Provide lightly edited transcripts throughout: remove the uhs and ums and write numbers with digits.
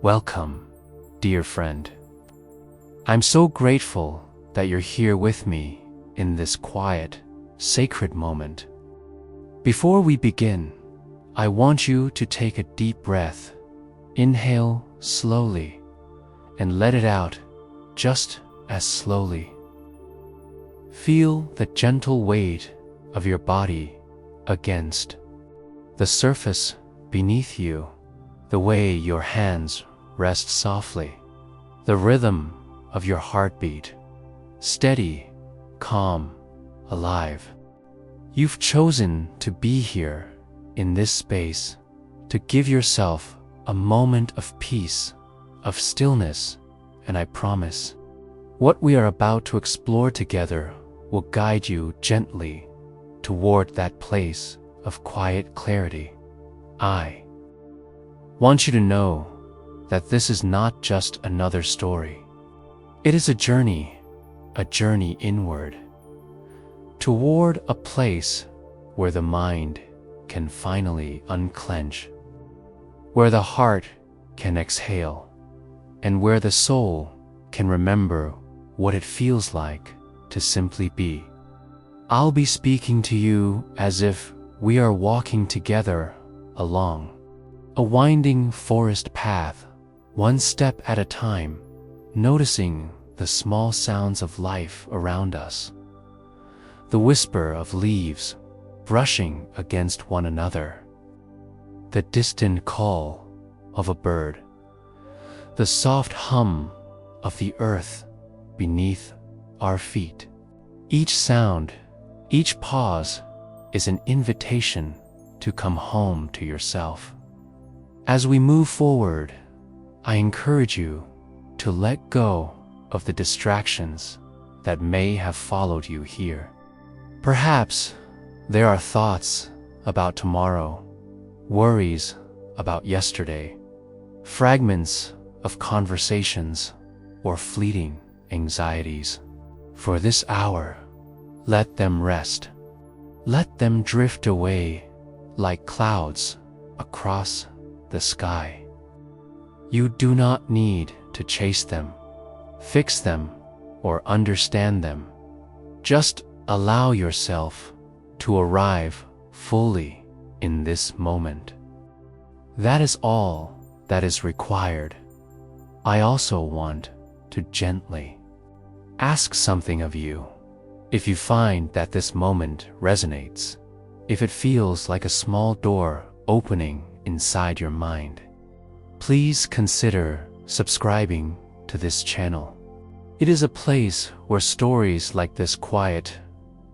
Welcome, dear friend. I'm so grateful that you're here with me in this quiet, sacred moment. Before we begin, I want you to take a deep breath. Inhale slowly and let it out just as slowly. Feel the gentle weight of your body against the surface beneath you, the way your hands rest softly, the rhythm of your heartbeat, steady, calm, alive. You've chosen to be here in this space to give yourself a moment of peace, of stillness, and I promise, what we are about to explore together will guide you gently toward that place of quiet clarity. I want you to know that this is not just another story. It is a journey inward, toward a place where the mind can finally unclench, where the heart can exhale, and where the soul can remember what it feels like to simply be. I'll be speaking to you as if we are walking together along a winding forest path, one step at a time, noticing the small sounds of life around us, the whisper of leaves brushing against one another, the distant call of a bird, the soft hum of the earth beneath our feet. Each sound, each pause is an invitation to come home to yourself. As we move forward, I encourage you to let go of the distractions that may have followed you here. Perhaps there are thoughts about tomorrow, worries about yesterday, fragments of conversations, or fleeting anxieties. For this hour, let them rest. Let them drift away like clouds across the sky. You do not need to chase them, fix them, or understand them. Just allow yourself to arrive fully in this moment. That is all that is required. I also want to gently ask something of you. If you find that this moment resonates, if it feels like a small door opening inside your mind, please consider subscribing to this channel. It is a place where stories like this quiet,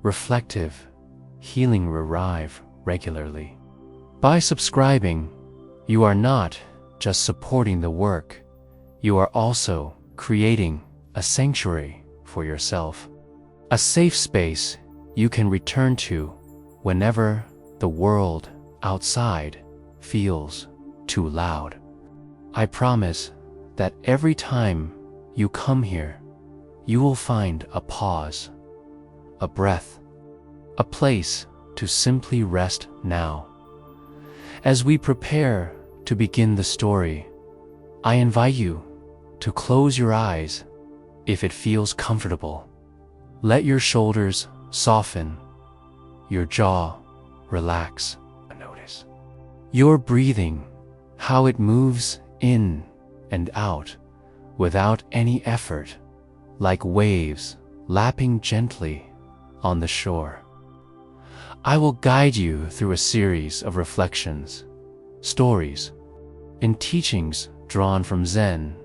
reflective, healing arrive regularly. By subscribing, you are not just supporting the work, you are also creating a sanctuary for yourself, a safe space you can return to whenever the world outside feels too loud. I promise that every time you come here, you will find a pause, a breath, a place to simply rest now. As we prepare to begin the story, I invite you to close your eyes if it feels comfortable. Let your shoulders soften, your jaw relax. Notice your breathing, how it moves in and out without any effort, like waves lapping gently on the shore. I will guide you through a series of reflections, stories, and teachings drawn from Zen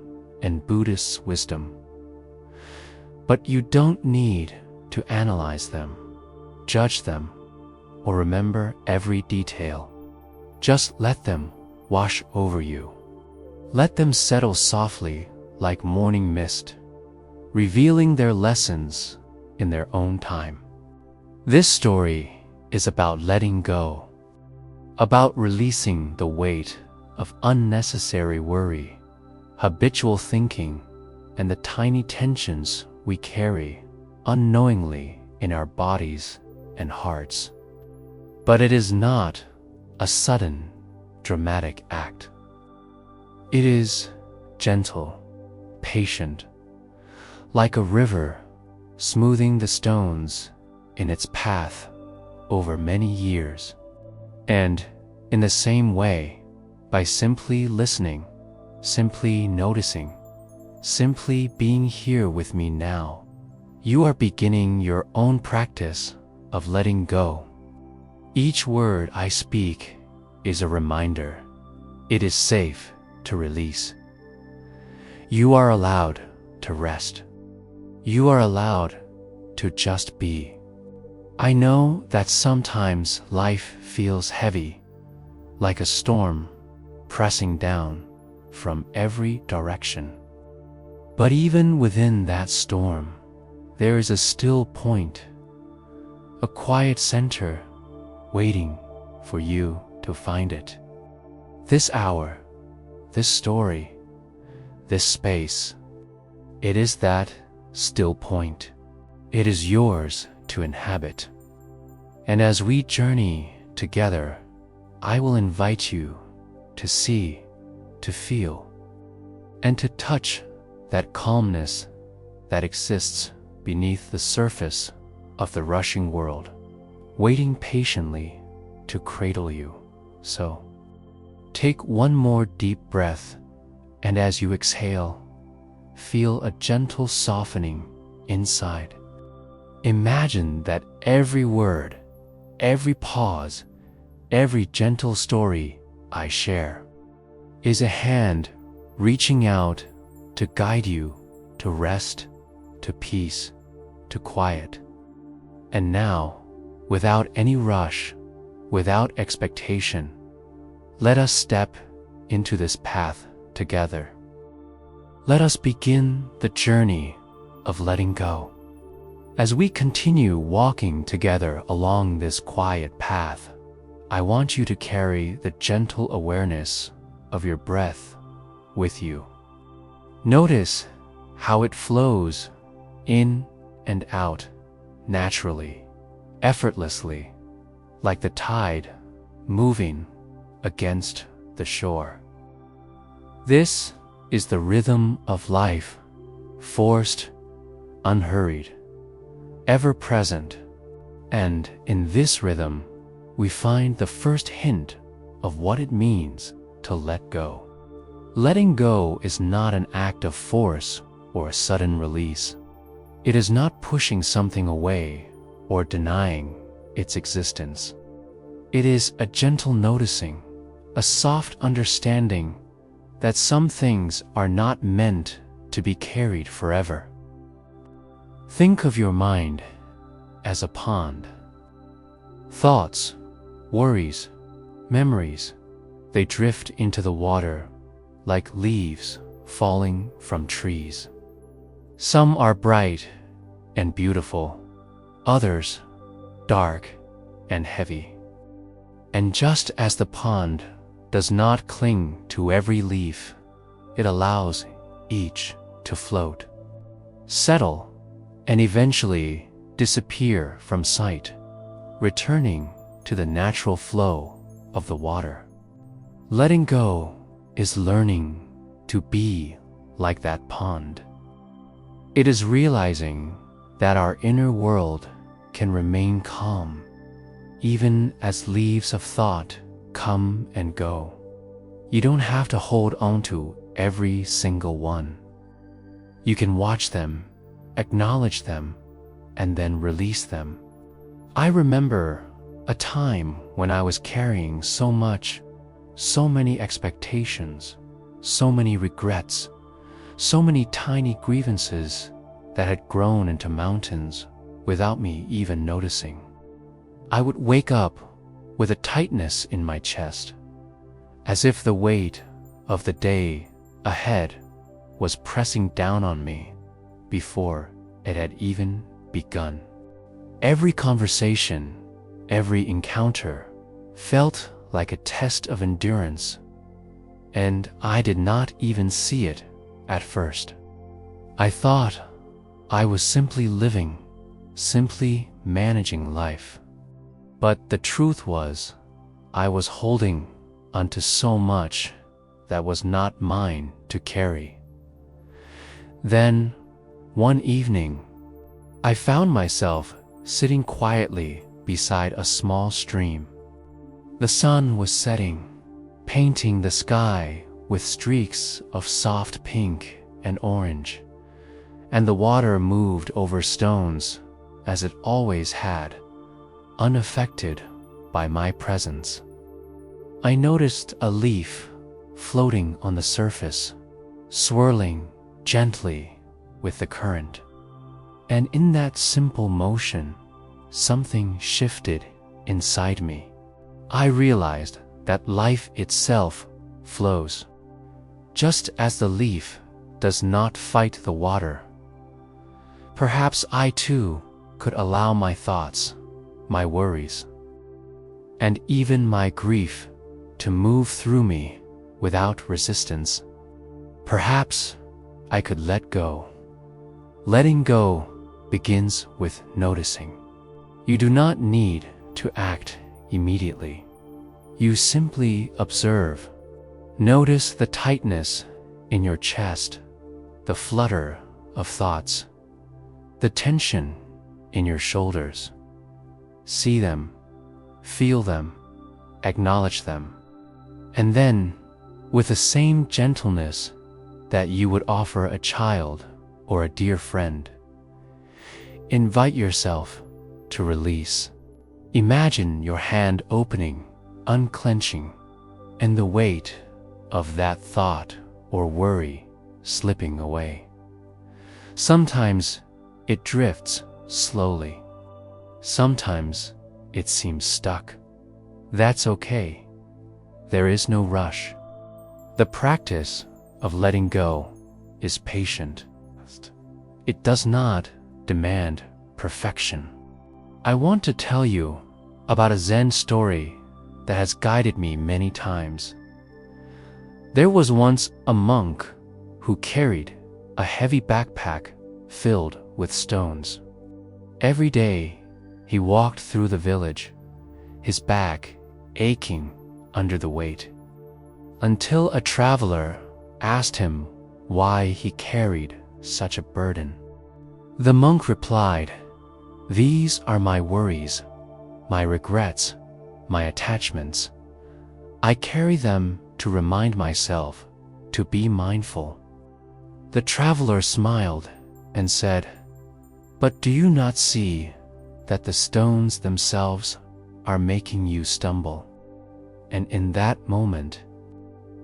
and Buddhist wisdom. But you don't need to analyze them, judge them, or remember every detail. Just let them wash over you. Let them settle softly like morning mist, revealing their lessons in their own time. This story is about letting go, about releasing the weight of unnecessary worry, habitual thinking, and the tiny tensions we carry unknowingly in our bodies and hearts. But it is not a sudden, dramatic act. It is gentle, patient, like a river smoothing the stones in its path over many years. And in the same way, by simply listening, simply noticing, simply being here with me now, you are beginning your own practice of letting go. Each word I speak is a reminder. It is safe to release. You are allowed to rest. You are allowed to just be. I know that sometimes life feels heavy, like a storm pressing down from every direction. But even within that storm, there is a still point, a quiet center waiting for you to find it. This hour, this story, this space, it is that still point. It is yours to inhabit. And as we journey together, I will invite you to see, to feel, and to touch that calmness that exists beneath the surface of the rushing world, waiting patiently to cradle you. So, take one more deep breath, and as you exhale, feel a gentle softening inside. Imagine that every word, every pause, every gentle story I share is a hand reaching out to guide you to rest, to peace, to quiet. And now, without any rush, without expectation, let us step into this path together. Let us begin the journey of letting go. As we continue walking together along this quiet path, I want you to carry the gentle awareness of your breath with you. Notice how it flows in and out naturally, effortlessly, like the tide moving against the shore. This is the rhythm of life, forced, unhurried, ever present, and in this rhythm, we find the first hint of what it means to let go. Letting go is not an act of force or a sudden release. It is not pushing something away or denying its existence. It is a gentle noticing, a soft understanding that some things are not meant to be carried forever. Think of your mind as a pond. Thoughts, worries, memories, they drift into the water like leaves falling from trees. Some are bright and beautiful, others dark and heavy. And just as the pond does not cling to every leaf, it allows each to float, settle, and eventually disappear from sight, returning to the natural flow of the water. Letting go is learning to be like that pond. It is realizing that our inner world can remain calm, even as leaves of thought come and go. You don't have to hold on to every single one. You can watch them, acknowledge them, and then release them. I remember a time when I was carrying so much, so many expectations, so many regrets, so many tiny grievances that had grown into mountains without me even noticing. I would wake up with a tightness in my chest, as if the weight of the day ahead was pressing down on me before it had even begun. Every conversation, every encounter felt like a test of endurance, and I did not even see it at first. I thought I was simply living, simply managing life. But the truth was, I was holding onto so much that was not mine to carry. Then, one evening, I found myself sitting quietly beside a small stream. The sun was setting, painting the sky with streaks of soft pink and orange, and the water moved over stones as it always had, unaffected by my presence. I noticed a leaf floating on the surface, swirling gently with the current. And in that simple motion, something shifted inside me. I realized that life itself flows, just as the leaf does not fight the water. Perhaps I too could allow my thoughts, my worries, and even my grief to move through me without resistance. Perhaps I could let go. Letting go begins with noticing. You do not need to act immediately. You simply observe. Notice the tightness in your chest, the flutter of thoughts, the tension in your shoulders. See them, feel them, acknowledge them. And then, with the same gentleness that you would offer a child or a dear friend, invite yourself to release. Imagine your hand opening, unclenching, and the weight of that thought or worry slipping away. Sometimes it drifts slowly. Sometimes it seems stuck. That's okay. There is no rush. The practice of letting go is patient. It does not demand perfection. I want to tell you about a Zen story that has guided me many times. There was once a monk who carried a heavy backpack filled with stones. Every day he walked through the village, his back aching under the weight, until a traveler asked him why he carried such a burden. The monk replied, "These are my worries, my regrets, my attachments. I carry them to remind myself to be mindful." The traveler smiled and said, "But do you not see that the stones themselves are making you stumble?" And in that moment,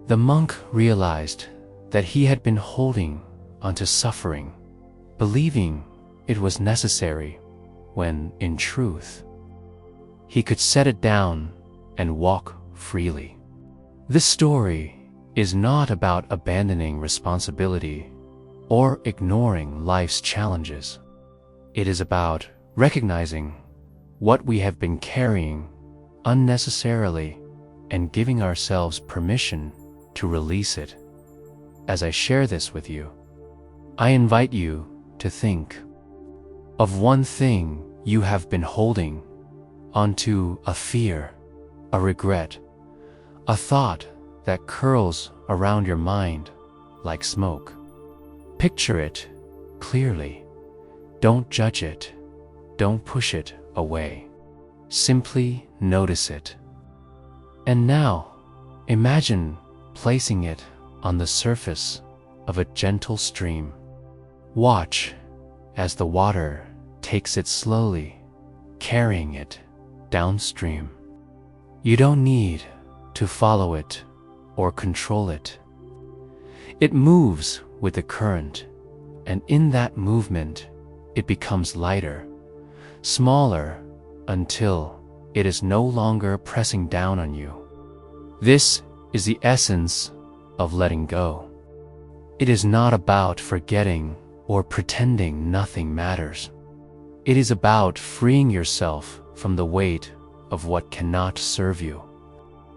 the monk realized that he had been holding onto suffering, believing it was necessary, when, in truth, he could set it down and walk freely. This story is not about abandoning responsibility or ignoring life's challenges. It is about recognizing what we have been carrying unnecessarily and giving ourselves permission to release it. As I share this with you, I invite you to think of one thing you have been holding onto, a fear, a regret, a thought that curls around your mind like smoke. Picture it clearly. Don't judge it. Don't push it away. Simply notice it. And now, imagine placing it on the surface of a gentle stream. Watch as the water takes it slowly, carrying it downstream. You don't need to follow it or control it. It moves with the current, and in that movement, it becomes lighter, smaller, until it is no longer pressing down on you. This is the essence of letting go. It is not about forgetting or pretending nothing matters. It is about freeing yourself from the weight of what cannot serve you.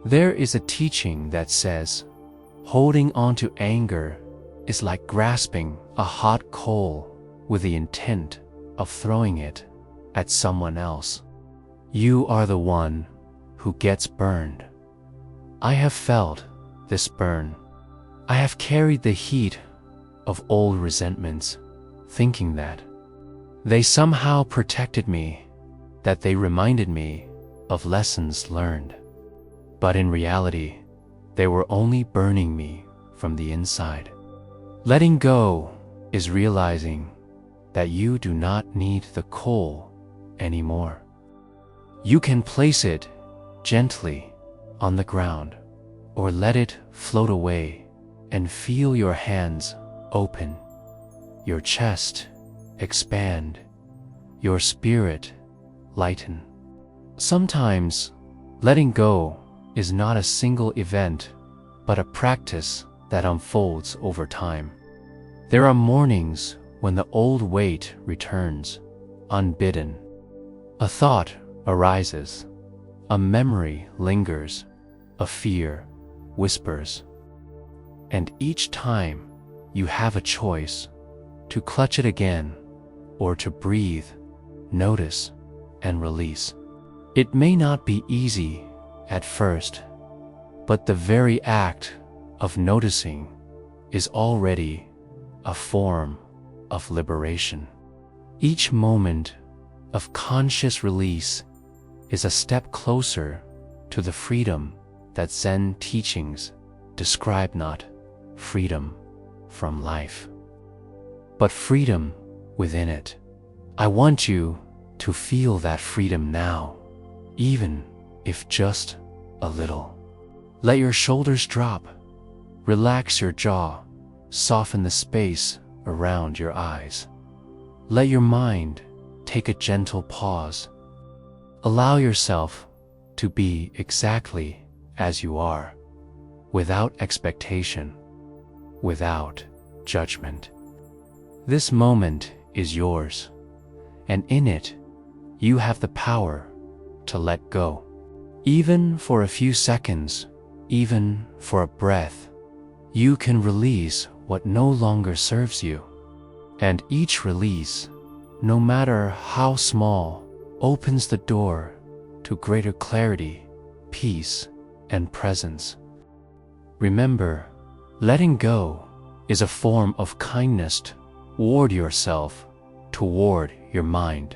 There is a teaching that says, holding on to anger is like grasping a hot coal with the intent of throwing it at someone else. You are the one who gets burned. I have felt this burn, I have carried the heat of old resentments, thinking that they somehow protected me, that they reminded me of lessons learned. But in reality, they were only burning me from the inside. Letting go is realizing that you do not need the coal anymore. You can place it gently on the ground or let it float away and feel your hands open, your chest expand, your spirit lighten. Sometimes letting go is not a single event, but a practice that unfolds over time. There are mornings when the old weight returns, unbidden. A thought arises, a memory lingers, a fear whispers. And each time you have a choice to clutch it again or to breathe, notice, and release. It may not be easy at first, but the very act of noticing is already a form of liberation. Each moment of conscious release is a step closer to the freedom that Zen teachings describe, not freedom from life, but freedom within it. I want you to feel that freedom now, even if just a little. Let your shoulders drop, relax your jaw, soften the space around your eyes. Let your mind take a gentle pause. Allow yourself to be exactly as you are, without expectation, without judgment. This moment is yours, and in it, you have the power to let go. Even for a few seconds, even for a breath, you can release what no longer serves you. And each release, no matter how small, opens the door to greater clarity, peace, and presence. Remember, letting go is a form of kindness toward yourself, toward your mind,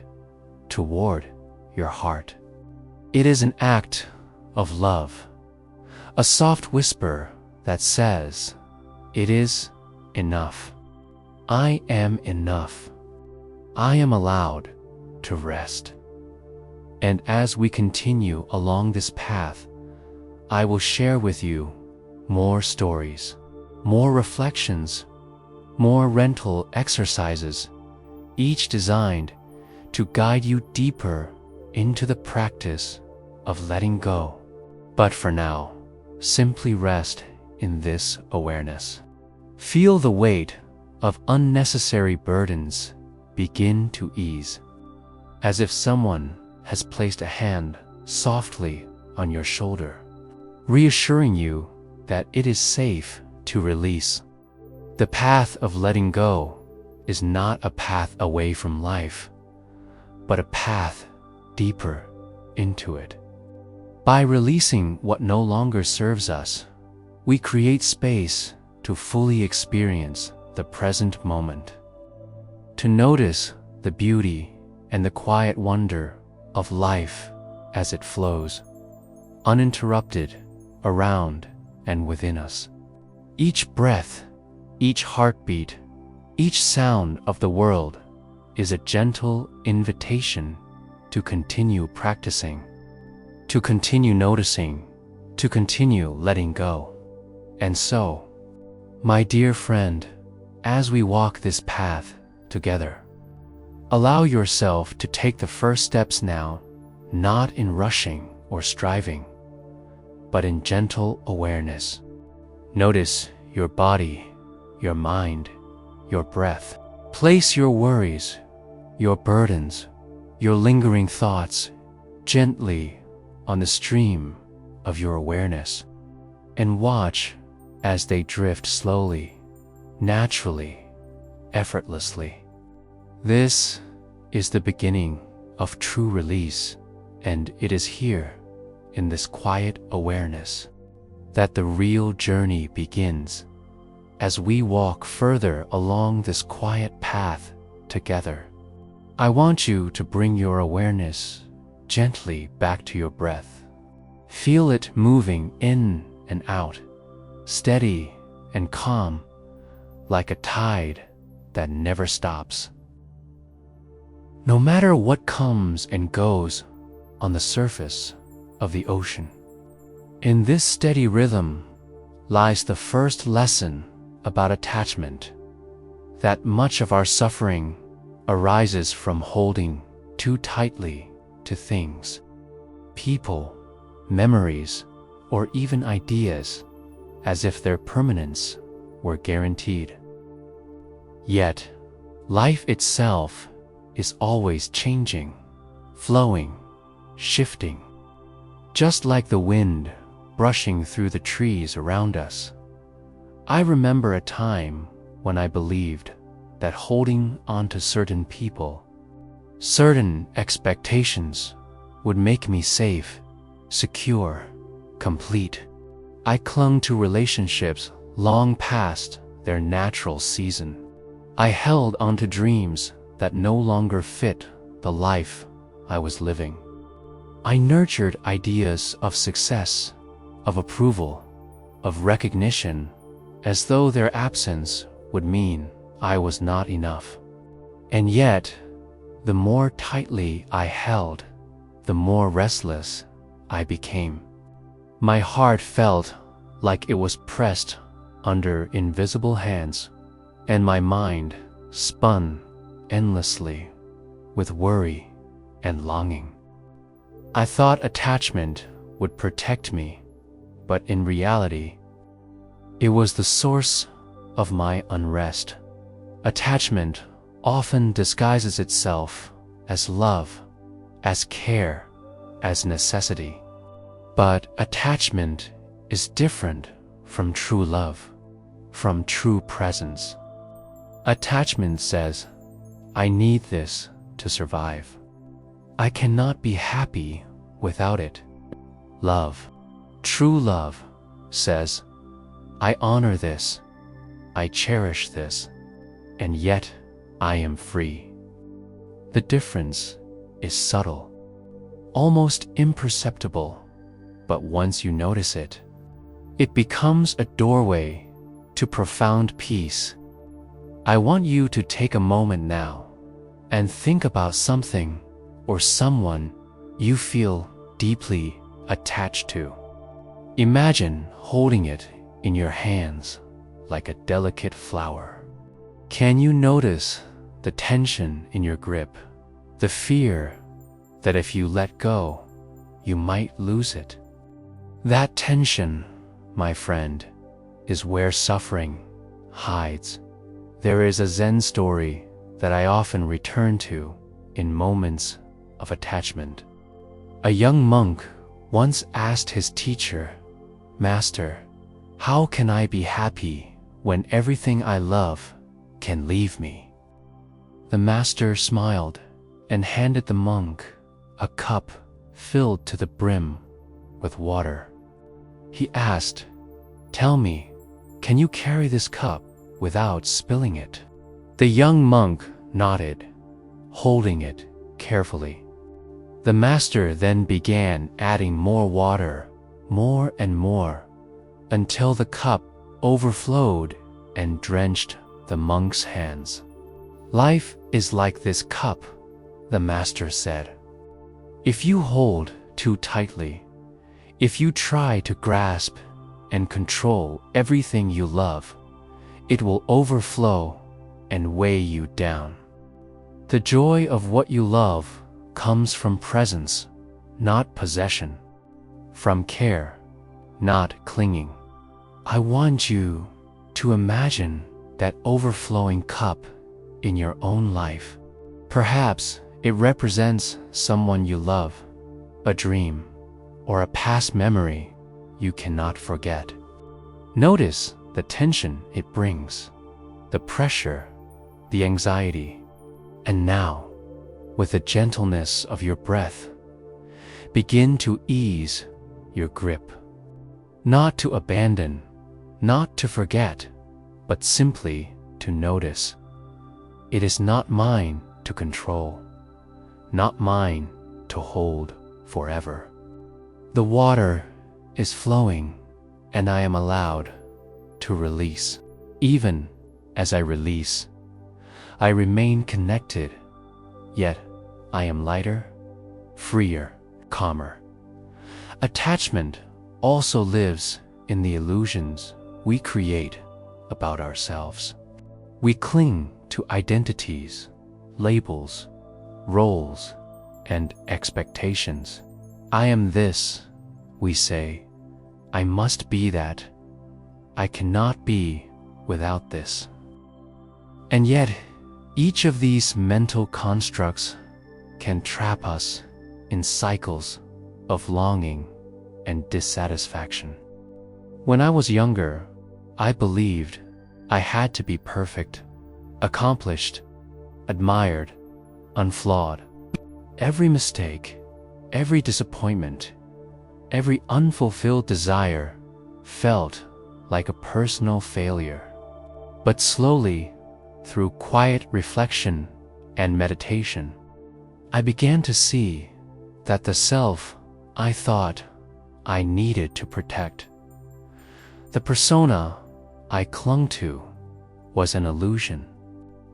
toward your heart. It is an act of love, a soft whisper that says, "It is enough. I am enough. I am allowed to rest." And as we continue along this path, I will share with you more stories, more reflections, more mental exercises, each designed to guide you deeper into the practice of letting go. But for now, simply rest in this awareness. Feel the weight of unnecessary burdens begin to ease, as if someone has placed a hand softly on your shoulder, reassuring you that it is safe to release. The path of letting go is not a path away from life, but a path deeper into it. By releasing what no longer serves us, we create space to fully experience the present moment, to notice the beauty and the quiet wonder of life as it flows, uninterrupted, around and within us. Each breath, each heartbeat, each sound of the world is a gentle invitation to continue practicing, to continue noticing, to continue letting go. And so, my dear friend, as we walk this path together, allow yourself to take the first steps now, not in rushing or striving, but in gentle awareness. Notice your body, your mind, your breath. Place your worries, your burdens, your lingering thoughts gently on the stream of your awareness, and watch as they drift slowly, naturally, effortlessly. This is the beginning of true release, and it is here, in this quiet awareness, that the real journey begins. as we walk further along this quiet path together. I want you to bring your awareness gently back to your breath. Feel it moving in and out, steady and calm, like a tide that never stops. No matter what comes and goes on the surface of the ocean, in this steady rhythm lies the first lesson about attachment, that much of our suffering arises from holding too tightly to things, people, memories, or even ideas, as if their permanence were guaranteed. Yet, life itself is always changing, flowing, shifting, just like the wind brushing through the trees around us. I remember a time when I believed that holding on to certain people, certain expectations, would make me safe, secure, complete. I clung to relationships long past their natural season. I held onto dreams that no longer fit the life I was living. I nurtured ideas of success, of approval, of recognition, as though their absence would mean I was not enough. And yet, the more tightly I held, the more restless I became. My heart felt like it was pressed under invisible hands, and my mind spun endlessly with worry and longing. I thought attachment would protect me, but in reality, it was the source of my unrest. Attachment often disguises itself as love, as care, as necessity. But attachment is different from true love, from true presence. Attachment says, I need this to survive. I cannot be happy without it. Love, true love, says, I honor this, I cherish this, and yet I am free. The difference is subtle, almost imperceptible, but once you notice it, it becomes a doorway to profound peace. I want you to take a moment now and think about something or someone you feel deeply attached to. Imagine holding it in your hands like a delicate flower. Can you notice the tension in your grip, the fear that if you let go, you might lose it? That tension, my friend, is where suffering hides. There is a Zen story that I often return to in moments of attachment. A young monk once asked his teacher, Master, how can I be happy when everything I love can leave me? The master smiled and handed the monk a cup filled to the brim with water. He asked, Tell me, can you carry this cup without spilling it? The young monk nodded, holding it carefully. The master then began adding more water, more and more, until the cup overflowed and drenched the monk's hands. Life is like this cup, the master said. If you hold too tightly, if you try to grasp and control everything you love, it will overflow and weigh you down. The joy of what you love comes from presence, not possession, from care, not clinging. I want you to imagine that overflowing cup in your own life. Perhaps it represents someone you love, a dream, or a past memory you cannot forget. Notice the tension it brings, the pressure, the anxiety. And now, with the gentleness of your breath, begin to ease your grip. Not to abandon, not to forget, but simply to notice. It is not mine to control, not mine to hold forever. The water is flowing, and I am allowed to release. Even as I release, I remain connected, yet I am lighter, freer, calmer. Attachment also lives in the illusions we create about ourselves. We cling to identities, labels, roles, and expectations. I am this, we say. I must be that. I cannot be without this. And yet, each of these mental constructs can trap us in cycles of longing and dissatisfaction. When I was younger, I believed I had to be perfect, accomplished, admired, unflawed. Every mistake, every disappointment, every unfulfilled desire felt like a personal failure. But slowly, through quiet reflection and meditation, I began to see that the self I thought I needed to protect, the persona I clung to, was an illusion.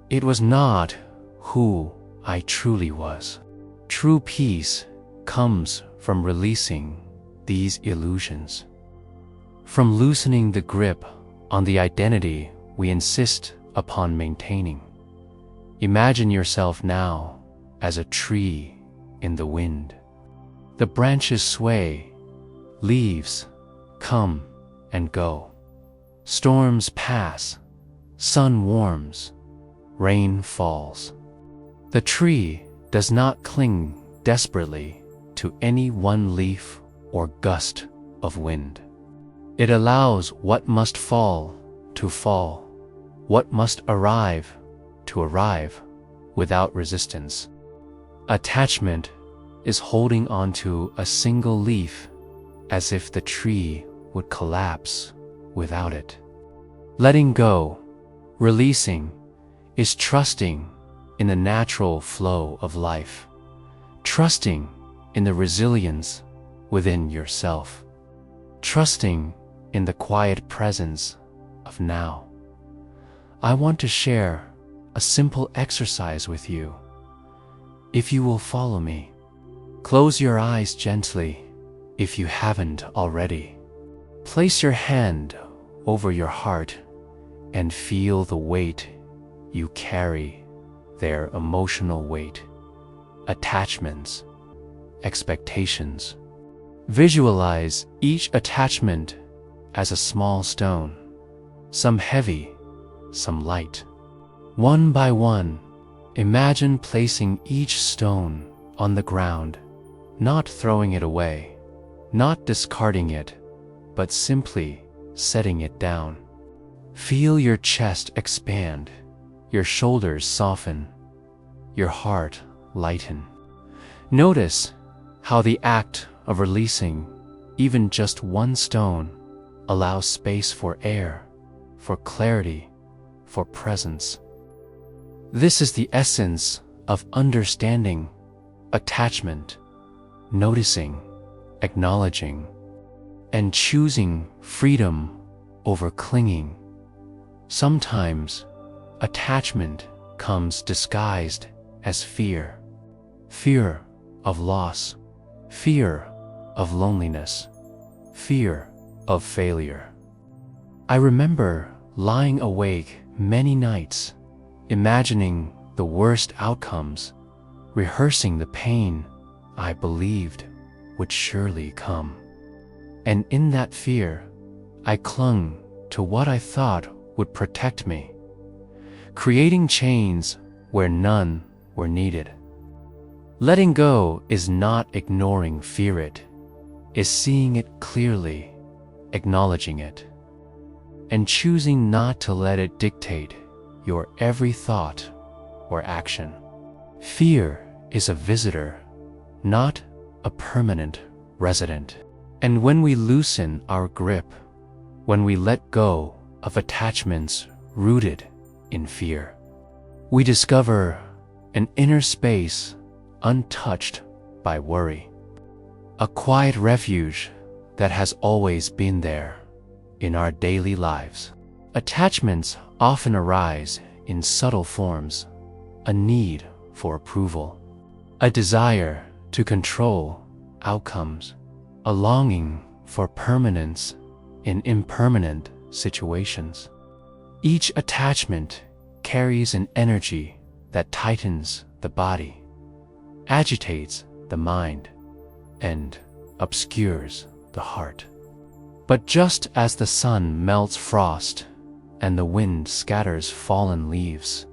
It was not who I truly was. True peace comes from releasing these illusions, from loosening the grip on the identity we insist upon maintaining. Imagine yourself now as a tree in the wind. The branches sway, leaves come and go. Storms pass, sun warms, rain falls. The tree does not cling desperately to any one leaf or gust of wind. It allows what must fall to fall, what must arrive to arrive without resistance. Attachment is holding onto a single leaf as if the tree would collapse without it. Letting go, releasing, is trusting in the natural flow of life, trusting in the resilience within yourself, trusting in the quiet presence of now. I want to share a simple exercise with you. If you will follow me, close your eyes gently if you haven't already. Place your hand over your heart and feel the weight you carry, their emotional weight, attachments, expectations. Visualize each attachment as a small stone, some heavy, some light. One by one, imagine placing each stone on the ground, not throwing it away, not discarding it, but simply setting it down. Feel your chest expand, your shoulders soften, your heart lighten. Notice how the act of releasing even just one stone allows space for air, for clarity, for presence. This is the essence of understanding attachment, noticing, acknowledging, and choosing freedom over clinging. Sometimes attachment comes disguised as fear, fear of loss, fear of loneliness, fear of failure. I remember lying awake many nights, imagining the worst outcomes, rehearsing the pain I believed would surely come. And in that fear, I clung to what I thought would protect me, creating chains where none were needed. Letting go is not ignoring fear, it is seeing it clearly, acknowledging it, and choosing not to let it dictate your every thought or action. Fear is a visitor, not a permanent resident. And when we loosen our grip, when we let go of attachments rooted in fear. We discover an inner space untouched by worry, a quiet refuge that has always been there in our daily lives. Attachments often arise in subtle forms: a need for approval, a desire to control outcomes, a longing for permanence in impermanent situations. Each attachment carries an energy that tightens the body, agitates the mind, and obscures the heart. But just as the sun melts frost and the wind scatters fallen leaves,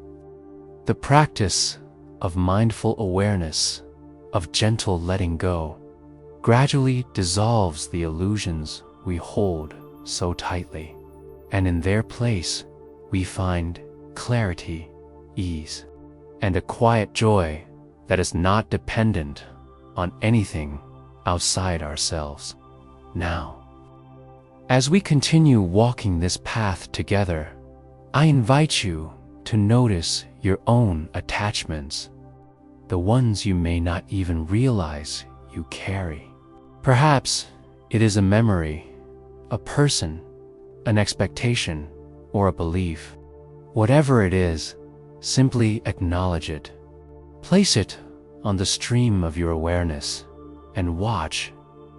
the practice of mindful awareness, of gentle letting go, gradually dissolves the illusions we hold so tightly, and in their place we find clarity, ease, and a quiet joy that is not dependent on anything outside ourselves. Now, as we continue walking this path together, I invite you to notice your own attachments, the ones you may not even realize you carry. Perhaps it is a memory, a person, an expectation, or a belief. Whatever it is, simply acknowledge it. Place it on the stream of your awareness and watch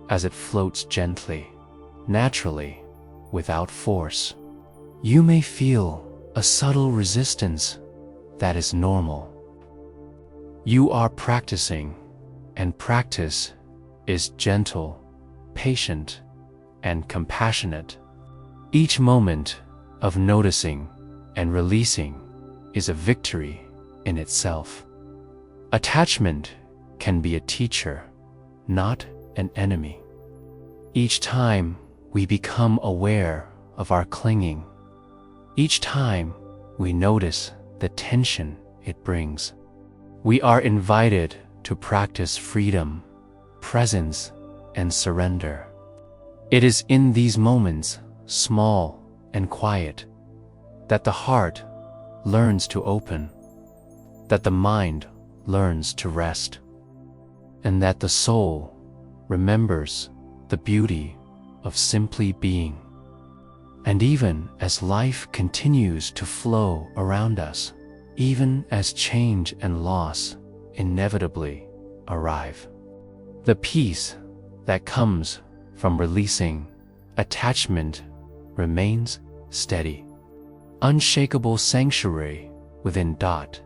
as it floats gently, naturally, without force. You may feel a subtle resistance that is normal. You are practicing, and practice is gentle, patient, and compassionate. Each moment of noticing and releasing is a victory in itself. Attachment can be a teacher, not an enemy. Each time we become aware of our clinging, each time we notice the tension it brings, we are invited to practice freedom, presence, and surrender. It is in these moments, small and quiet, that the heart learns to open, that the mind learns to rest, and that the soul remembers the beauty of simply being. And even as life continues to flow around us, even as change and loss inevitably arrive, the peace that comes from releasing attachment remains steady, unshakable sanctuary within Dot.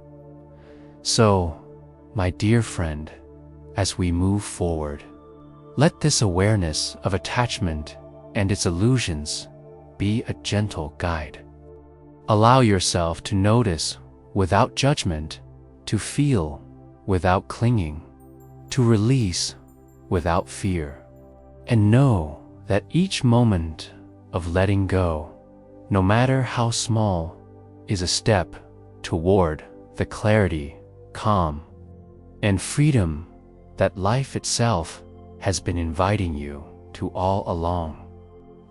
So, my dear friend, as we move forward, let this awareness of attachment and its illusions be a gentle guide. Allow yourself to notice without judgment, to feel without clinging, to release without fear, and know that each moment of letting go, no matter how small, is a step toward the clarity, calm, and freedom that life itself has been inviting you to all along.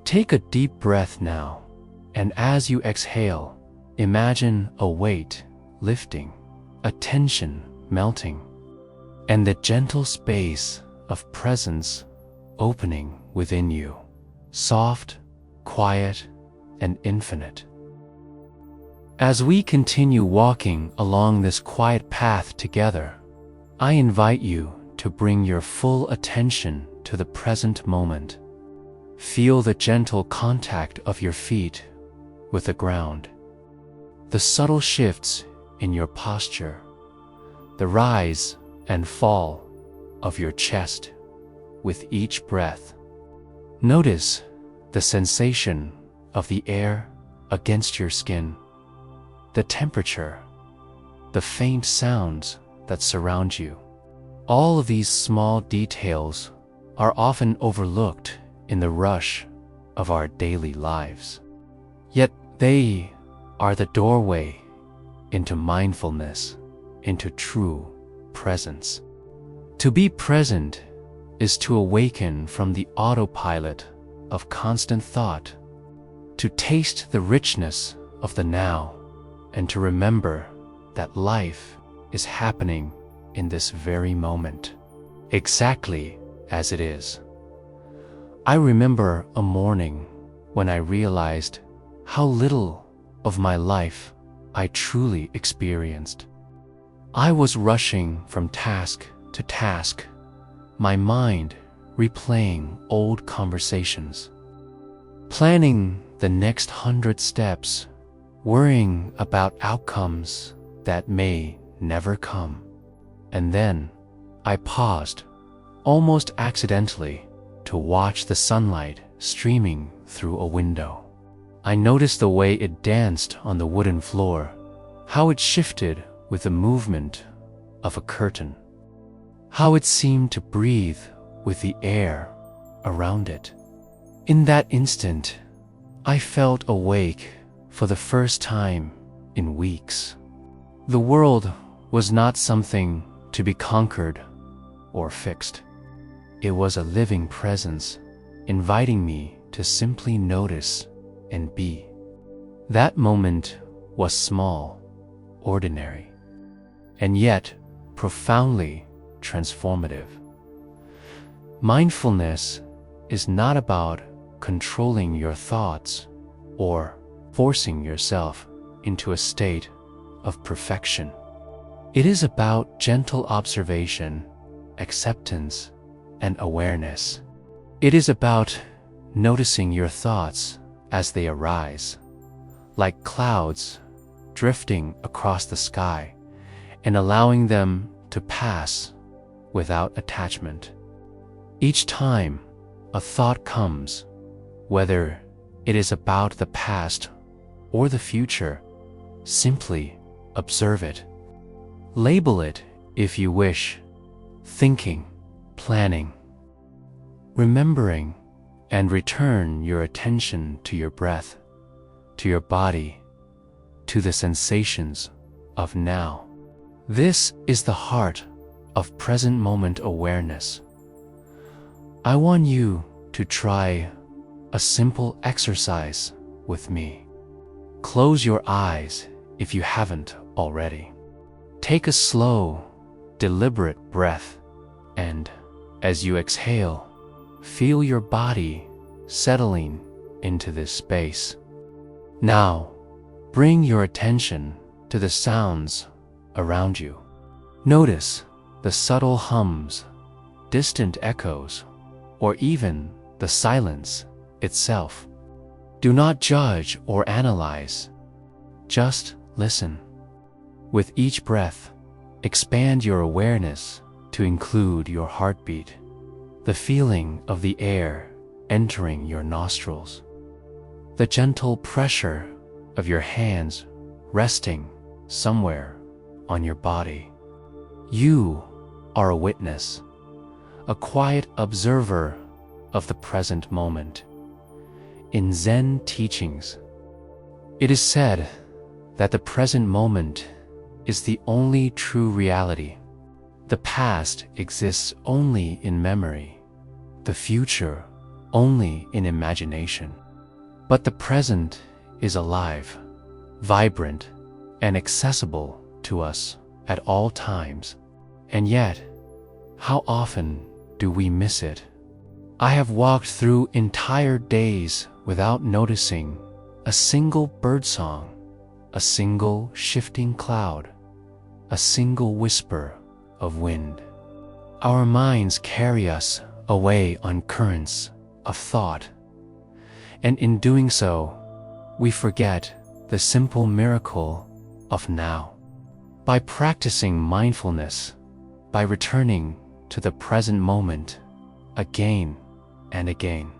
Take a deep breath now, and as you exhale, imagine a weight lifting, a tension melting, and the gentle space of presence opening within you, soft, quiet, and infinite. As we continue walking along this quiet path together, I invite you to bring your full attention to the present moment. Feel the gentle contact of your feet with the ground, the subtle shifts in your posture, the rise and fall of your chest with each breath. Notice the sensation of the air against your skin, the temperature, the faint sounds that surround you. All of these small details are often overlooked in the rush of our daily lives. Yet they are the doorway into mindfulness, into true presence. To be present is to awaken from the autopilot of constant thought, to taste the richness of the now and to remember that life is happening in this very moment, exactly as it is. I remember a morning when I realized how little of my life I truly experienced. I was rushing from task to task, my mind replaying old conversations, planning the next 100 steps, worrying about outcomes that may never come. And then I paused, almost accidentally, to watch the sunlight streaming through a window. I noticed the way it danced on the wooden floor, how it shifted with the movement of a curtain, how it seemed to breathe with the air around it. In that instant, I felt awake for the first time in weeks. The world was not something to be conquered or fixed. It was a living presence, inviting me to simply notice and be. That moment was small, ordinary, and yet profoundly transformative. Mindfulness is not about controlling your thoughts or forcing yourself into a state of perfection. It is about gentle observation, acceptance, and awareness. It is about noticing your thoughts as they arise, like clouds drifting across the sky, and allowing them to pass without attachment. Each time a thought comes, whether it is about the past or the future, simply observe it. Label it if you wish: thinking, planning, remembering, and return your attention to your breath, to your body, to the sensations of now. This is the heart of present moment awareness. I want you to try a simple exercise with me. Close your eyes if you haven't already. Take a slow, deliberate breath, and as you exhale, feel your body settling into this space. Now, bring your attention to the sounds around you. Notice the subtle hums, distant echoes, or even the silence itself. Do not judge or analyze, just listen. With each breath, expand your awareness to include your heartbeat, the feeling of the air entering your nostrils, the gentle pressure of your hands resting somewhere on your body. You are a witness, a quiet observer of the present moment. In Zen teachings, it is said that the present moment is the only true reality. The past exists only in memory, the future only in imagination. But the present is alive, vibrant, and accessible to us at all times. And yet, how often do we miss it? I have walked through entire days without noticing a single birdsong, a single shifting cloud, a single whisper of wind. Our minds carry us away on currents of thought, and in doing so, we forget the simple miracle of now. By practicing mindfulness, by returning to the present moment again and again,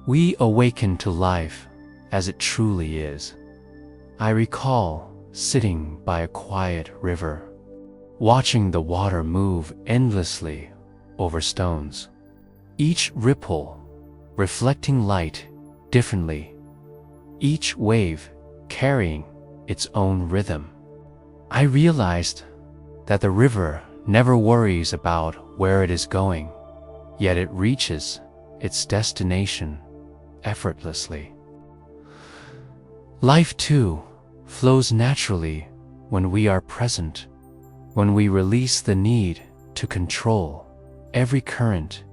we awaken to life as it truly is. I recall sitting by a quiet river, watching the water move endlessly over stones, each ripple reflecting light differently, each wave carrying its own rhythm. I realized that the river never worries about where it is going, yet it reaches its destination effortlessly. Life too flows naturally when we are present, when we release the need to control every current,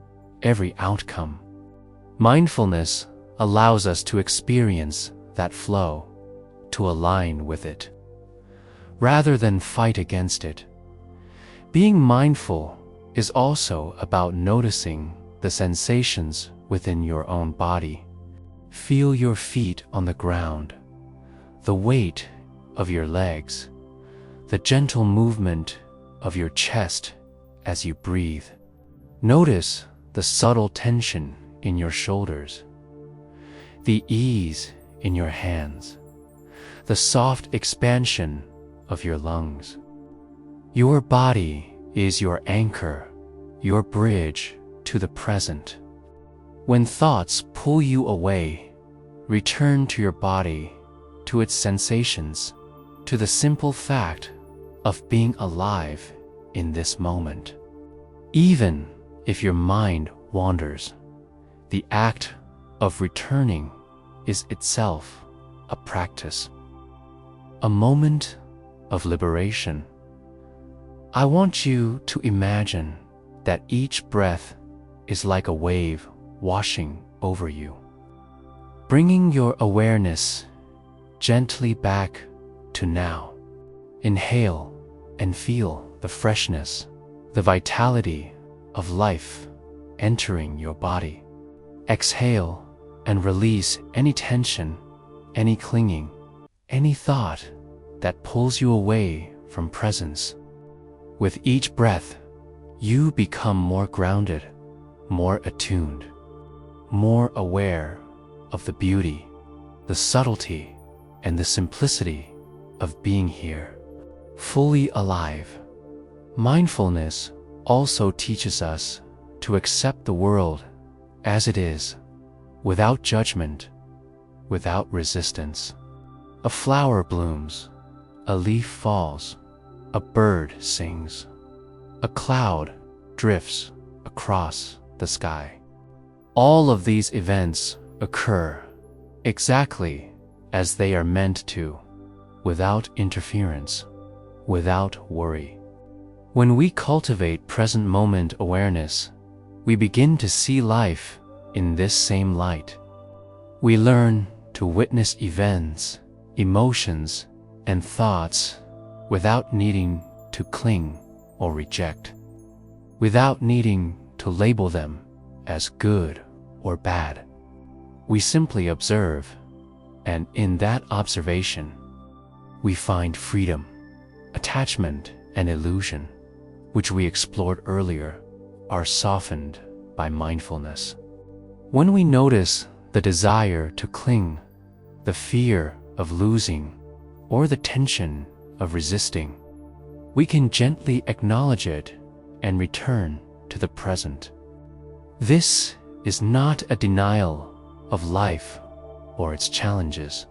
every outcome. Mindfulness allows us to experience that flow, to align with it, rather than fight against it. Being mindful is also about noticing the sensations within your own body. Feel your feet on the ground, the weight of your legs, the gentle movement of your chest as you breathe. Notice the subtle tension in your shoulders, the ease in your hands, the soft expansion of your lungs. Your body is your anchor, your bridge to the present. When thoughts pull you away, return to your body, to its sensations, to the simple fact of being alive in this moment. Even if your mind wanders, the act of returning is itself a practice, a moment of liberation. I want you to imagine that each breath is like a wave washing over you, bringing your awareness gently back to now. Inhale and feel the freshness, the vitality of life entering your body. Exhale and release any tension, any clinging, any thought that pulls you away from presence. With each breath, you become more grounded, more attuned, more aware of the beauty, the subtlety, and the simplicity of being here, fully alive. Mindfulness also teaches us to accept the world as it is, without judgment, without resistance. A flower blooms, a leaf falls, a bird sings, a cloud drifts across the sky. All of these events occur exactly as they are meant to, without interference, without worry. When we cultivate present moment awareness, we begin to see life in this same light. We learn to witness events, emotions, and thoughts without needing to cling or reject, without needing to label them as good or bad. We simply observe, and in that observation, we find freedom, attachment, and illusion, which we explored earlier, are softened by mindfulness. When we notice the desire to cling, the fear of losing, or the tension of resisting, we can gently acknowledge it and return to the present. This is not a denial of life or its challenges.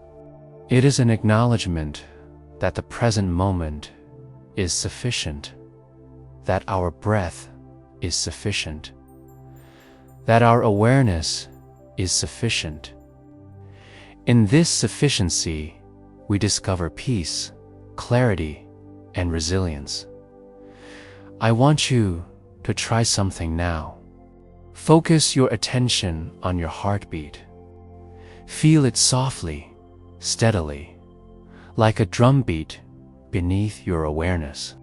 It is an acknowledgement that the present moment is sufficient, that our breath is sufficient, that our awareness is sufficient. In this sufficiency, we discover peace, clarity, and resilience. I want you to try something now. Focus your attention on your heartbeat. Feel it softly, steadily, like a drumbeat beneath your awareness.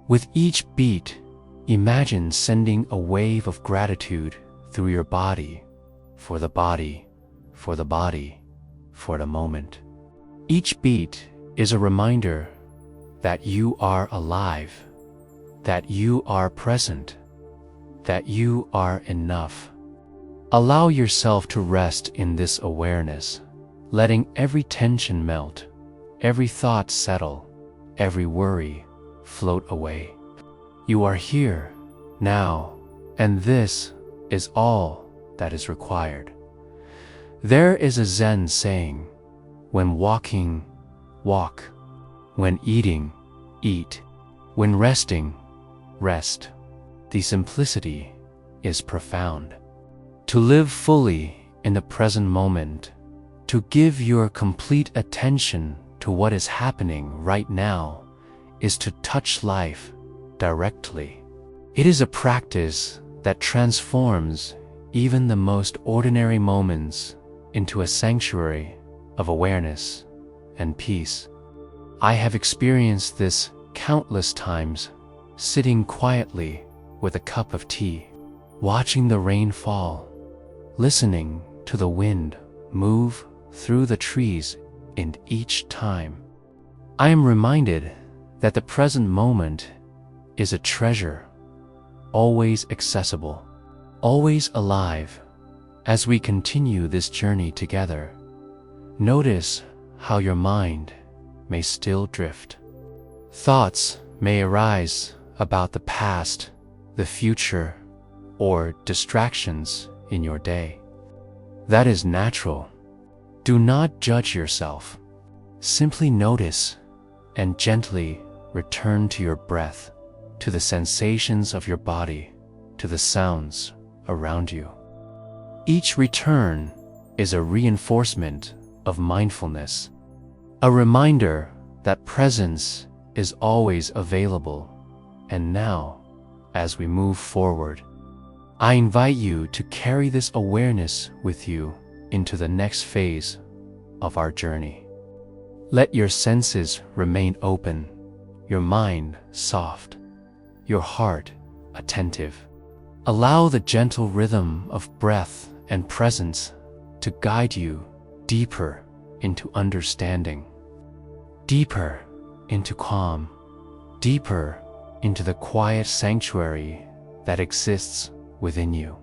With each beat, imagine sending a wave of gratitude through your body, for the body, for the body, for the moment. Each beat is a reminder that you are alive, that you are present, that you are enough. Allow yourself to rest in this awareness, letting every tension melt, every thought settle, every worry float away. You are here, now, and this is all that is required. There is a Zen saying, when walking, walk. When eating, eat. When resting, rest. The simplicity is profound. To live fully in the present moment, to give your complete attention to what is happening right now is to touch life directly. It is a practice that transforms even the most ordinary moments into a sanctuary of awareness and peace. I have experienced this countless times, sitting quietly with a cup of tea, watching the rain fall, listening to the wind move through the trees, and each time I am reminded that the present moment is a treasure, always accessible, always alive. As we continue this journey together, notice how your mind may still drift. Thoughts may arise about the past, the future, or distractions in your day. That is natural. Do not judge yourself. Simply notice and gently return to your breath, to the sensations of your body, to the sounds around you. Each return is a reinforcement of mindfulness, a reminder that presence is always available. And now, as we move forward, I invite you to carry this awareness with you into the next phase of our journey. Let your senses remain open, your mind soft, your heart attentive. Allow the gentle rhythm of breath and presence to guide you deeper into understanding, deeper into calm, deeper into the quiet sanctuary that exists within you.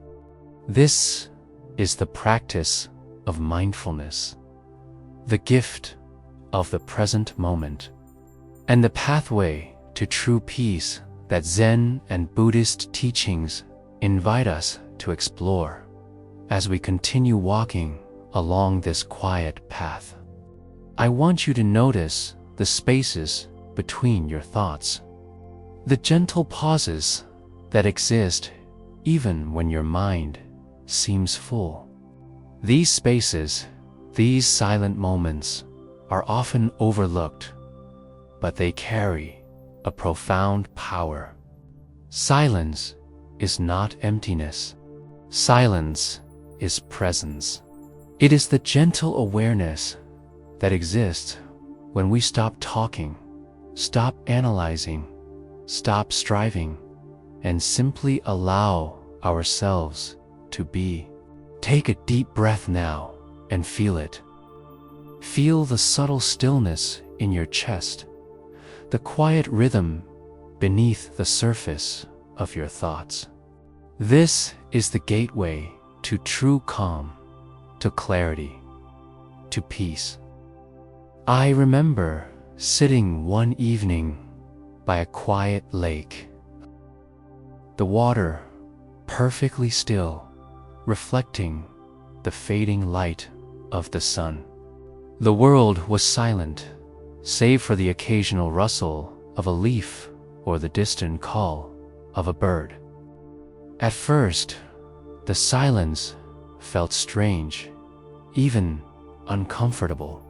This is the practice of mindfulness, the gift of the present moment, and the pathway to true peace that Zen and Buddhist teachings invite us to explore as we continue walking along this quiet path. I want you to notice the spaces between your thoughts, the gentle pauses that exist even when your mind seems full. These spaces, these silent moments, are often overlooked, but they carry a profound power. Silence is not emptiness. Silence is presence. It is the gentle awareness that exists when we stop talking, stop analyzing, stop striving, and simply allow ourselves to be. Take a deep breath now and feel it. Feel the subtle stillness in your chest, the quiet rhythm beneath the surface of your thoughts. This is the gateway to true calm, to clarity, to peace. I remember sitting one evening by a quiet lake, the water perfectly still, reflecting the fading light of the sun. The world was silent, save for the occasional rustle of a leaf or the distant call of a bird. At first, the silence felt strange, even uncomfortable.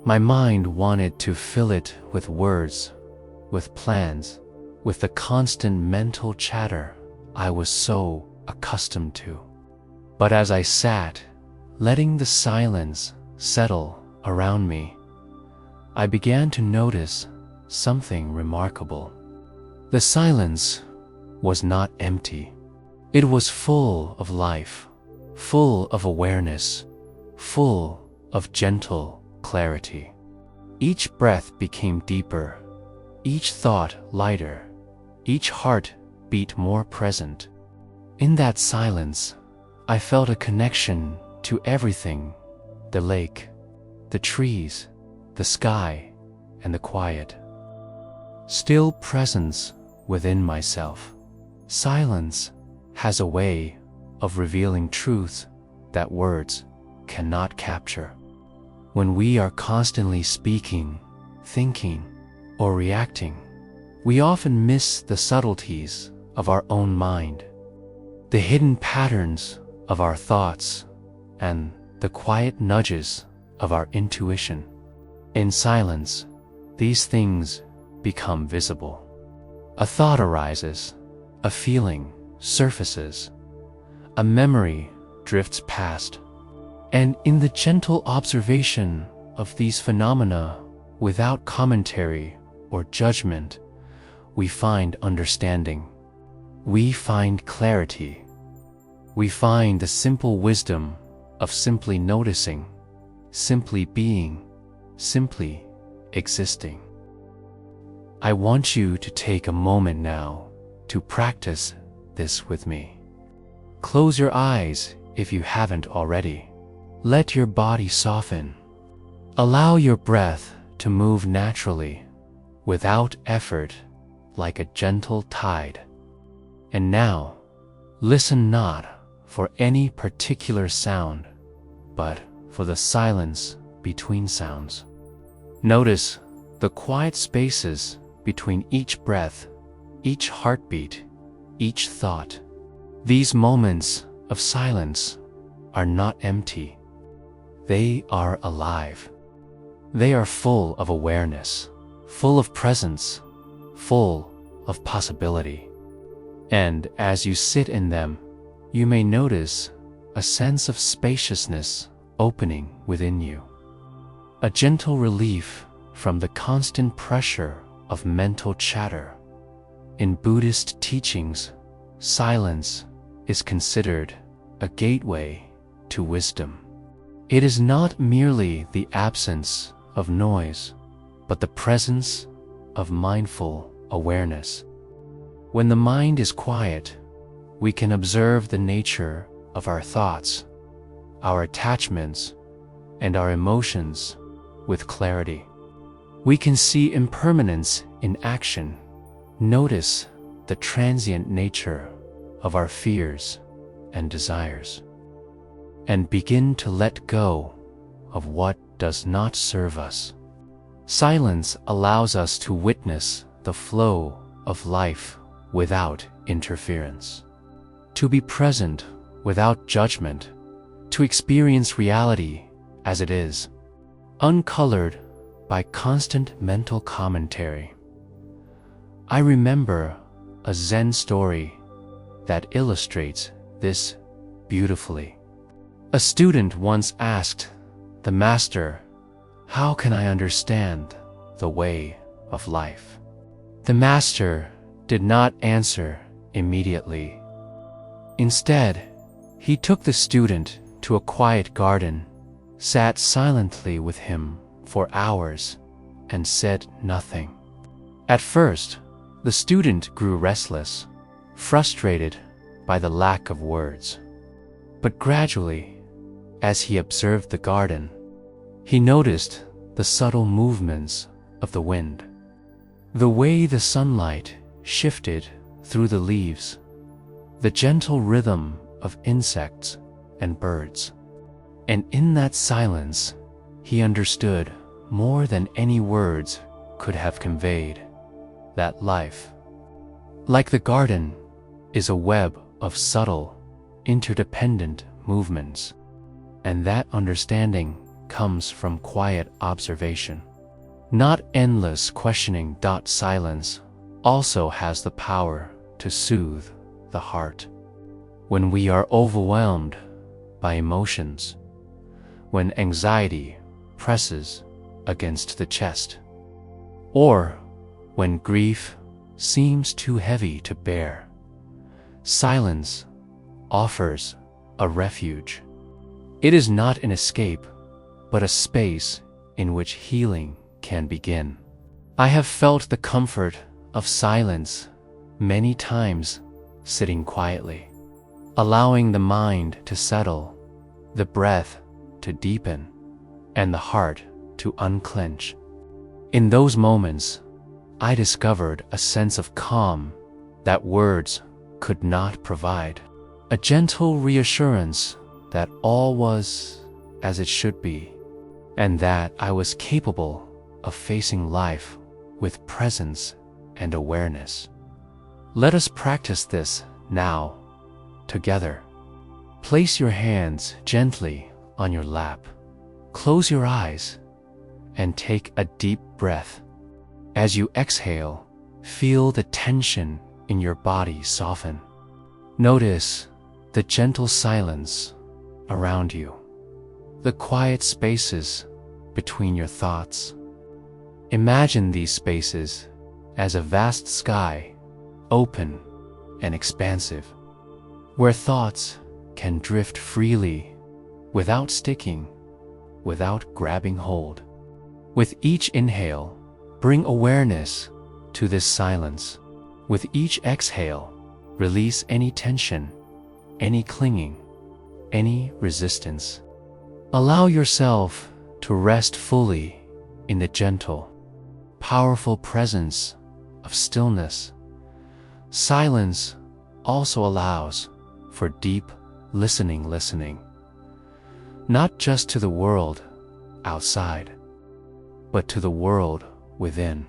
My mind wanted to fill it with words, with plans, with the constant mental chatter I was so accustomed to. But as I sat, letting the silence settle around me, I began to notice something remarkable. The silence was not empty. It was full of life, full of awareness, full of gentle clarity. Each breath became deeper, each thought lighter, each heart beat more present. In that silence, I felt a connection to everything: the lake, the trees, the sky, and the quiet. Still presence within myself. Silence has a way of revealing truths that words cannot capture. When we are constantly speaking, thinking, or reacting, we often miss the subtleties of our own mind, the hidden patterns of our thoughts, and the quiet nudges of our intuition. In silence, these things become visible. A thought arises, a feeling surfaces, a memory drifts past, and in the gentle observation of these phenomena, without commentary or judgment, we find understanding. We find clarity. We find the simple wisdom of simply noticing, simply being, simply existing. I want you to take a moment now to practice this with me. Close your eyes if you haven't already. Let your body soften. Allow your breath to move naturally, without effort, like a gentle tide. And now, listen not for any particular sound, but for the silence between sounds. Notice the quiet spaces between each breath, each heartbeat, each thought. These moments of silence are not empty. They are alive. They are full of awareness, full of presence, full of possibility. And as you sit in them, you may notice a sense of spaciousness opening within you, a gentle relief from the constant pressure of mental chatter. In Buddhist teachings, silence is considered a gateway to wisdom. It is not merely the absence of noise, but the presence of mindful awareness. When the mind is quiet, we can observe the nature of our thoughts, our attachments, and our emotions with clarity. We can see impermanence in action, notice the transient nature of our fears and desires, and begin to let go of what does not serve us. Silence allows us to witness the flow of life without interference, to be present without judgment, to experience reality as it is, uncolored by constant mental commentary. I remember a Zen story that illustrates this beautifully. A student once asked the master, "How can I understand the way of life?" The master did not answer immediately. Instead, he took the student to a quiet garden, sat silently with him for hours, and said nothing. At first, the student grew restless, frustrated by the lack of words. But gradually, as he observed the garden, he noticed the subtle movements of the wind, the way the sunlight shifted through the leaves, the gentle rhythm of insects and birds. And in that silence, he understood more than any words could have conveyed that life, like the garden, is a web of subtle, interdependent movements, and that understanding comes from quiet observation, not endless questioning. Silence also has the power to soothe the heart. When we are overwhelmed by emotions, when anxiety presses against the chest, or when grief seems too heavy to bear, silence offers a refuge. It is not an escape, but a space in which healing can begin. I have felt the comfort of silence many times, sitting quietly, allowing the mind to settle, the breath to deepen, and the heart to unclench. In those moments, I discovered a sense of calm that words could not provide, a gentle reassurance that all was as it should be, and that I was capable of facing life with presence and awareness. Let us practice this now, together. Place your hands gently on your lap. close your eyes and take a deep breath. As you exhale, feel the tension in your body soften. Notice the gentle silence around you, the quiet spaces between your thoughts. Imagine these spaces as a vast sky, open and expansive, where thoughts can drift freely without sticking, without grabbing hold. With each inhale, bring awareness to this silence. With each exhale, release any tension, any clinging, any resistance. Allow yourself to rest fully in the gentle, powerful presence of stillness. Silence also allows for deep listening, not just to the world outside, but to the world within.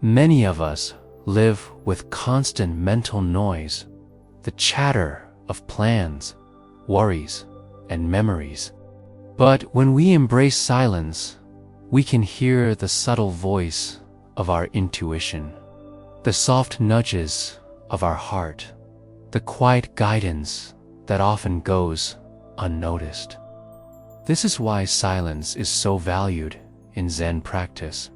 Many of us live with constant mental noise, the chatter of plans, worries, and memories. But when we embrace silence, we can hear the subtle voice of our intuition, the soft nudges of our heart, the quiet guidance that often goes unnoticed. This is why silence is so valued in Zen practice.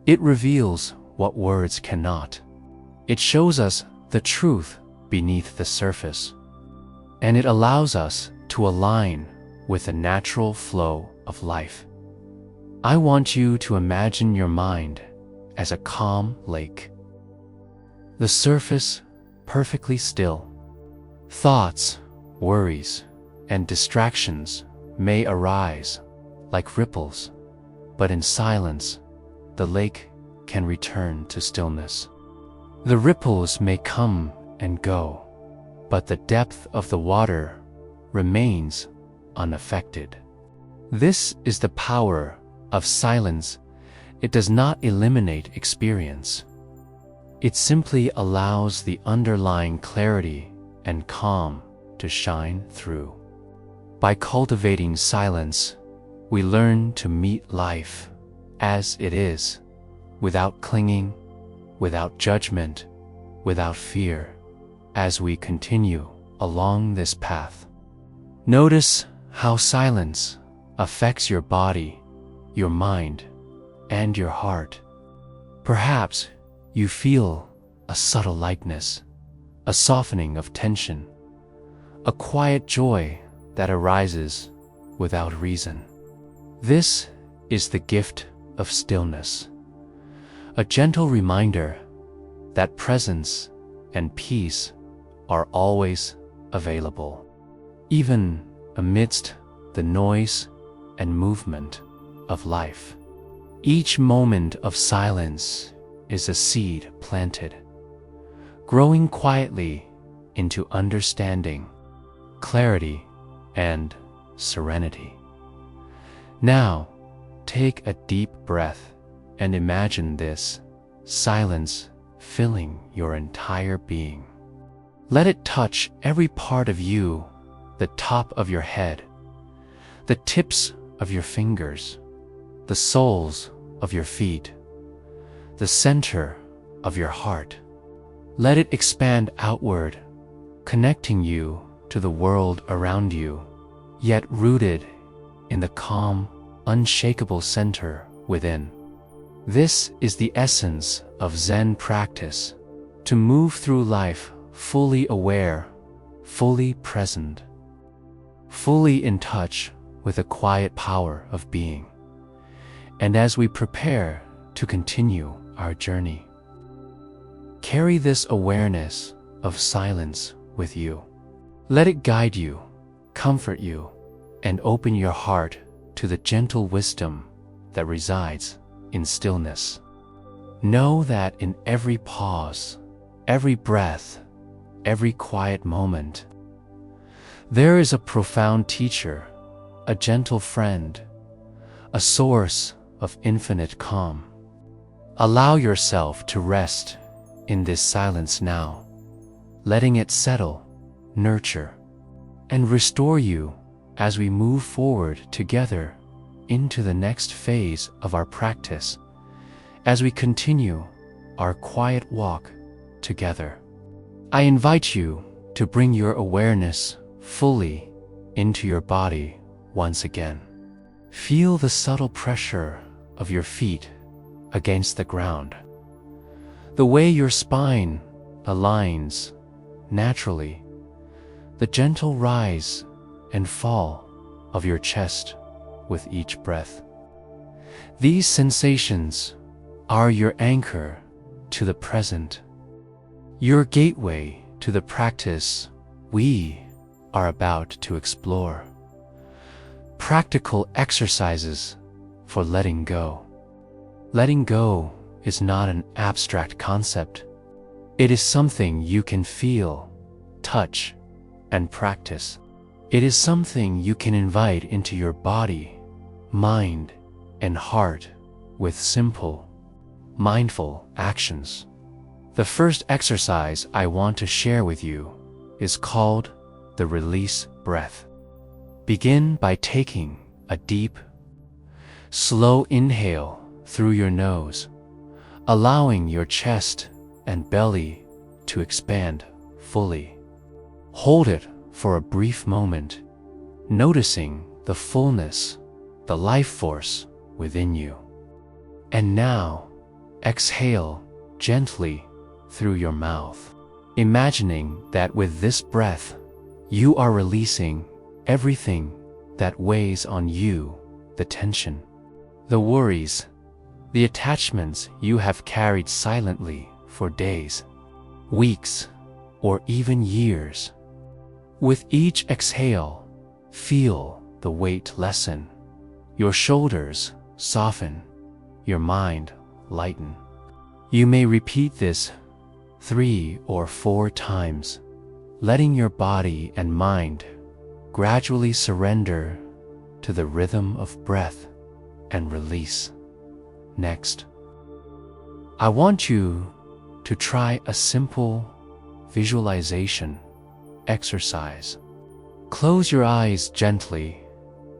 It reveals what words cannot. It shows us the truth beneath the surface, and it allows us to align with the natural flow of life. I want you to imagine your mind as a calm lake. The surface perfectly still. Thoughts, worries, and distractions may arise like ripples, but in silence, the lake can return to stillness. The ripples may come and go, but the depth of the water remains unaffected. This is the power of silence. It does not eliminate experience. It simply allows the underlying clarity and calm to shine through. By cultivating silence, we learn to meet life as it is, without clinging, without judgment, without fear. As we continue along this path, notice how silence affects your body, your mind, and your heart. Perhaps you feel a subtle lightness, a softening of tension, a quiet joy that arises without reason. This is the gift of stillness, a gentle reminder that presence and peace are always available, even amidst the noise and movement of life. Each moment of silence is a seed planted, growing quietly into understanding, clarity, and serenity. Now, take a deep breath and imagine this silence filling your entire being. Let it touch every part of you, the top of your head, the tips of your fingers, the soles of your feet, the center of your heart. Let it expand outward, connecting you to the world around you, yet rooted in the calm, unshakable center within. This is the essence of Zen practice, to move through life fully aware, fully present, fully in touch with the quiet power of being. And as we prepare to continue our journey, carry this awareness of silence with you. Let it guide you, comfort you, and open your heart to the gentle wisdom that resides in stillness. Know that in every pause, every breath, every quiet moment, there is a profound teacher, a gentle friend, a source of infinite calm. Allow yourself to rest in this silence now, letting it settle, nurture, and restore you as we move forward together into the next phase of our practice as we continue our quiet walk together. I invite you to bring your awareness fully into your body once again. Feel the subtle pressure of your feet against the ground, the way your spine aligns naturally, the gentle rise and fall of your chest with each breath. These sensations are your anchor to the present, your gateway to the practice we are about to explore. Practical exercises for letting go. Letting go is not an abstract concept. It is something you can feel, touch, and practice. It is something you can invite into your body, mind, and heart with simple, mindful actions. The first exercise I want to share with you is called the release breath. Begin by taking a deep, slow inhale through your nose, allowing your chest and belly to expand fully. Hold it for a brief moment, noticing the fullness, the life force within you. And now, exhale gently through your mouth, imagining that with this breath, you are releasing everything that weighs on you, the tension, the worries, the attachments you have carried silently for days, weeks, or even years. With each exhale, feel the weight lessen, your shoulders soften, your mind lighten. You may repeat this 3 or 4 times, letting your body and mind gradually surrender to the rhythm of breath and release. Next, I want you to try a simple visualization exercise. Close your eyes gently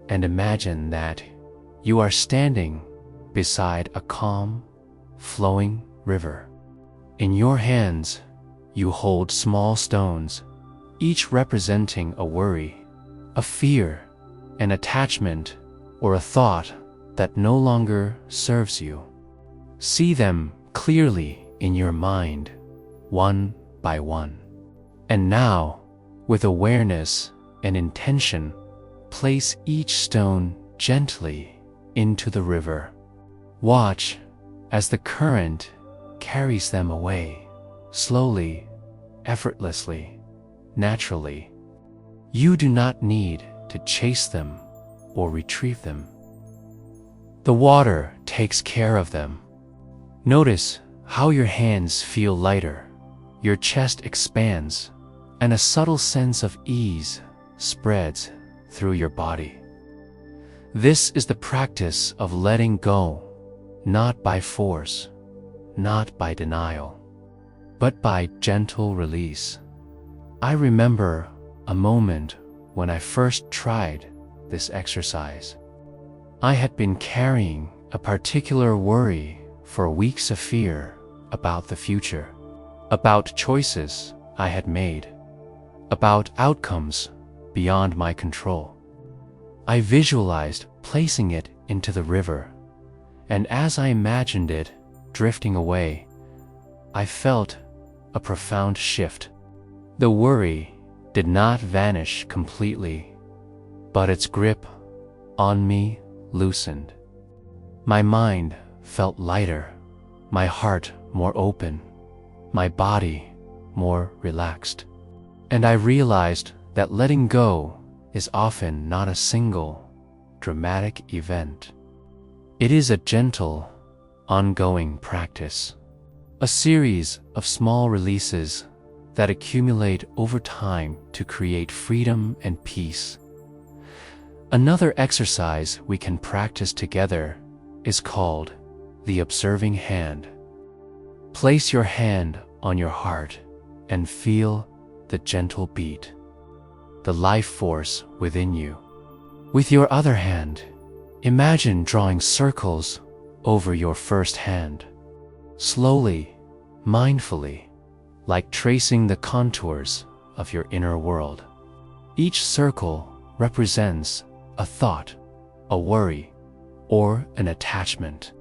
and imagine that you are standing beside a calm, flowing river. In your hands, you hold small stones, each representing a worry, a fear, an attachment, or a thought that no longer serves you. See them clearly in your mind, one by one. And now, with awareness and intention, place each stone gently into the river. Watch as the current carries them away, slowly, effortlessly, naturally. You do not need to chase them or retrieve them. The water takes care of them. Notice how your hands feel lighter, your chest expands, and a subtle sense of ease spreads through your body. This is the practice of letting go, not by force, not by denial, but by gentle release. I remember a moment when I first tried this exercise. I had been carrying a particular worry for weeks of fear about the future, about choices I had made, about outcomes beyond my control. I visualized placing it into the river, and as I imagined it drifting away, I felt a profound shift. The worry did not vanish completely, but its grip on me loosened. My mind felt lighter, my heart more open, my body more relaxed. And I realized that letting go is often not a single, dramatic event. It is a gentle, ongoing practice, a series of small releases that accumulate over time to create freedom and peace. Another exercise we can practice together is called the observing hand. Place your hand on your heart and feel the gentle beat, the life force within you. With your other hand, Imagine drawing circles over your first hand, slowly, mindfully, like tracing the contours of your inner world. Each circle represents a thought, a worry, or an attachment.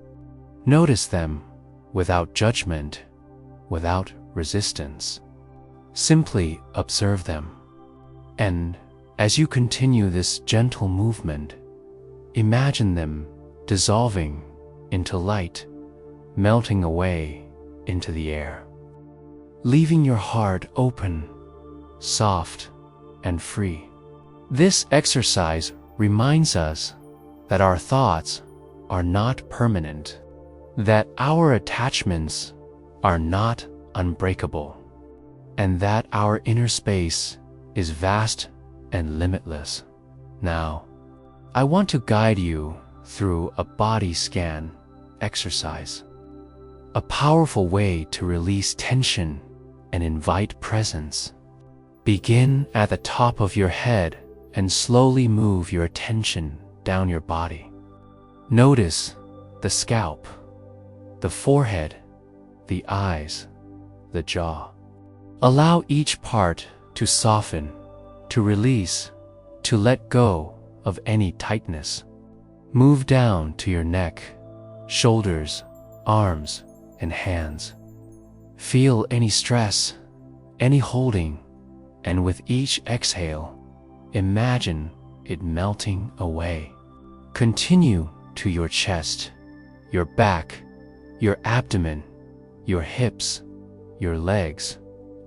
Notice them without judgment, without resistance. Simply observe them. And as you continue this gentle movement, imagine them dissolving into light, melting away into the air, leaving your heart open, soft, and free. This exercise reminds us that our thoughts are not permanent, that our attachments are not unbreakable, and that our inner space is vast and limitless. Now, I want to guide you through a body scan exercise, a powerful way to release tension and invite presence. Begin at the top of your head and slowly move your attention down your body. Notice the scalp, the forehead, the eyes, the jaw. Allow each part to soften, to release, to let go of any tightness. Move down to your neck, shoulders, arms, and hands. Feel any stress, any holding, and with each exhale, imagine it melting away. Continue to your chest, your back, your abdomen, your hips, your legs,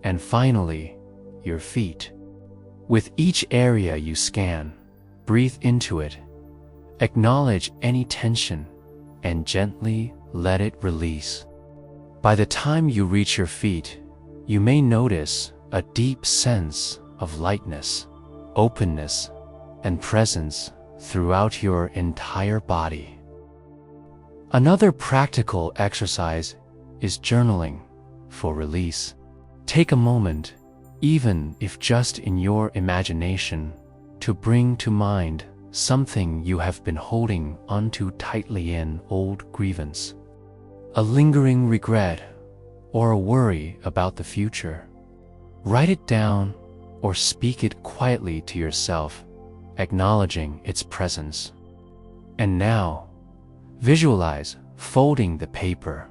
and finally, your feet. With each area you scan, breathe into it, acknowledge any tension, and gently let it release. By the time you reach your feet, you may notice a deep sense of lightness, openness, and presence throughout your entire body. Another practical exercise is journaling for release. Take a moment, even if just in your imagination, to bring to mind something you have been holding onto tightly, an old grievance, a lingering regret, or a worry about the future. Write it down or speak it quietly to yourself, acknowledging its presence. And now, visualize folding the paper,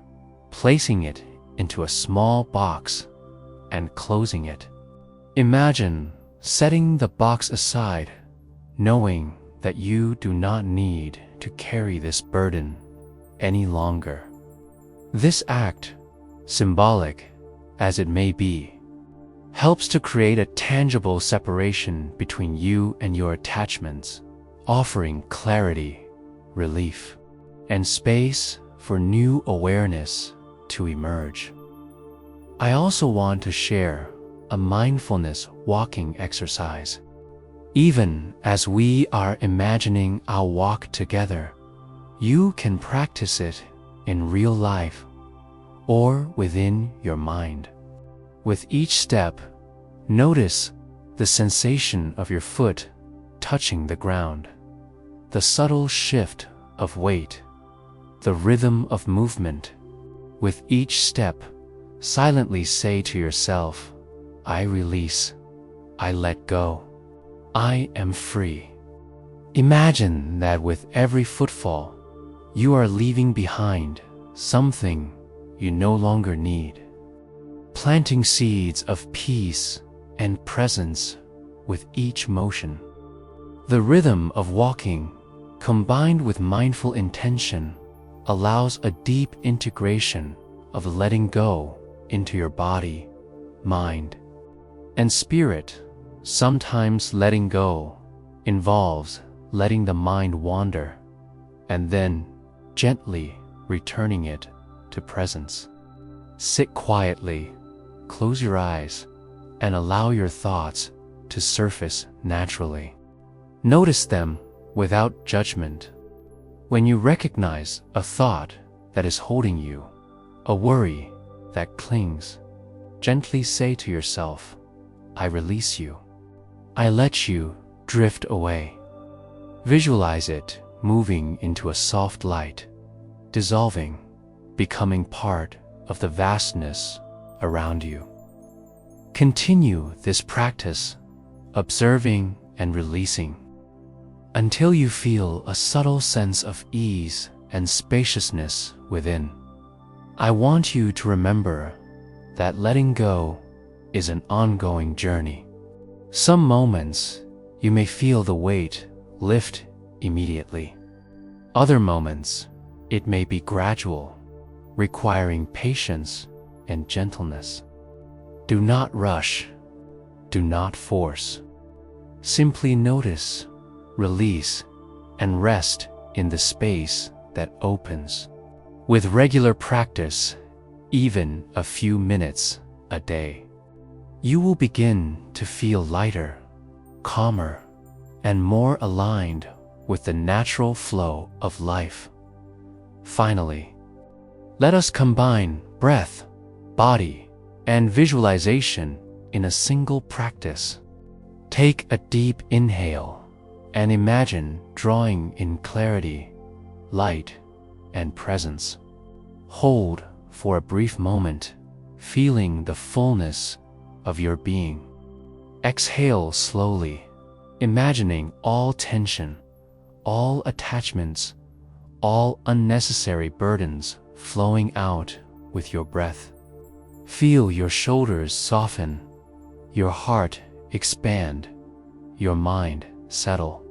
placing it into a small box, and closing it. Imagine setting the box aside, knowing that you do not need to carry this burden any longer. This act, symbolic as it may be, helps to create a tangible separation between you and your attachments, offering clarity, relief, and space for new awareness to emerge. I also want to share a mindfulness walking exercise. Even as we are imagining our walk together, you can practice it in real life or within your mind. With each step, notice the sensation of your foot touching the ground, the subtle shift of weight, the rhythm of movement. With each step, silently say to yourself, I release, I let go, I am free. Imagine that with every footfall, you are leaving behind something you no longer need, planting seeds of peace and presence with each motion. The rhythm of walking, combined with mindful intention, allows a deep integration of letting go into your body, mind, and spirit. Sometimes letting go involves letting the mind wander and then gently returning it to presence. Sit quietly, close your eyes, and allow your thoughts to surface naturally. Notice them without judgment. When you recognize a thought that is holding you, a worry that clings, gently say to yourself, I release you. I let you drift away. Visualize it moving into a soft light, dissolving, becoming part of the vastness around you. Continue this practice, observing and releasing, until you feel a subtle sense of ease and spaciousness within. I want you to remember that letting go is an ongoing journey. Some moments you may feel the weight lift immediately. Other moments it may be gradual, requiring patience and gentleness. Do not rush, do not force. Simply notice, release, and rest in the space that opens. With regular practice, even a few minutes a day, you will begin to feel lighter, calmer, and more aligned with the natural flow of life. Finally, let us combine breath, body, and visualization in a single practice. Take a deep inhale and imagine drawing in clarity, light, and presence. Hold for a brief moment, feeling the fullness of your being. Exhale slowly, imagining all tension, all attachments, all unnecessary burdens flowing out with your breath. Feel your shoulders soften, your heart expand, your mind settle.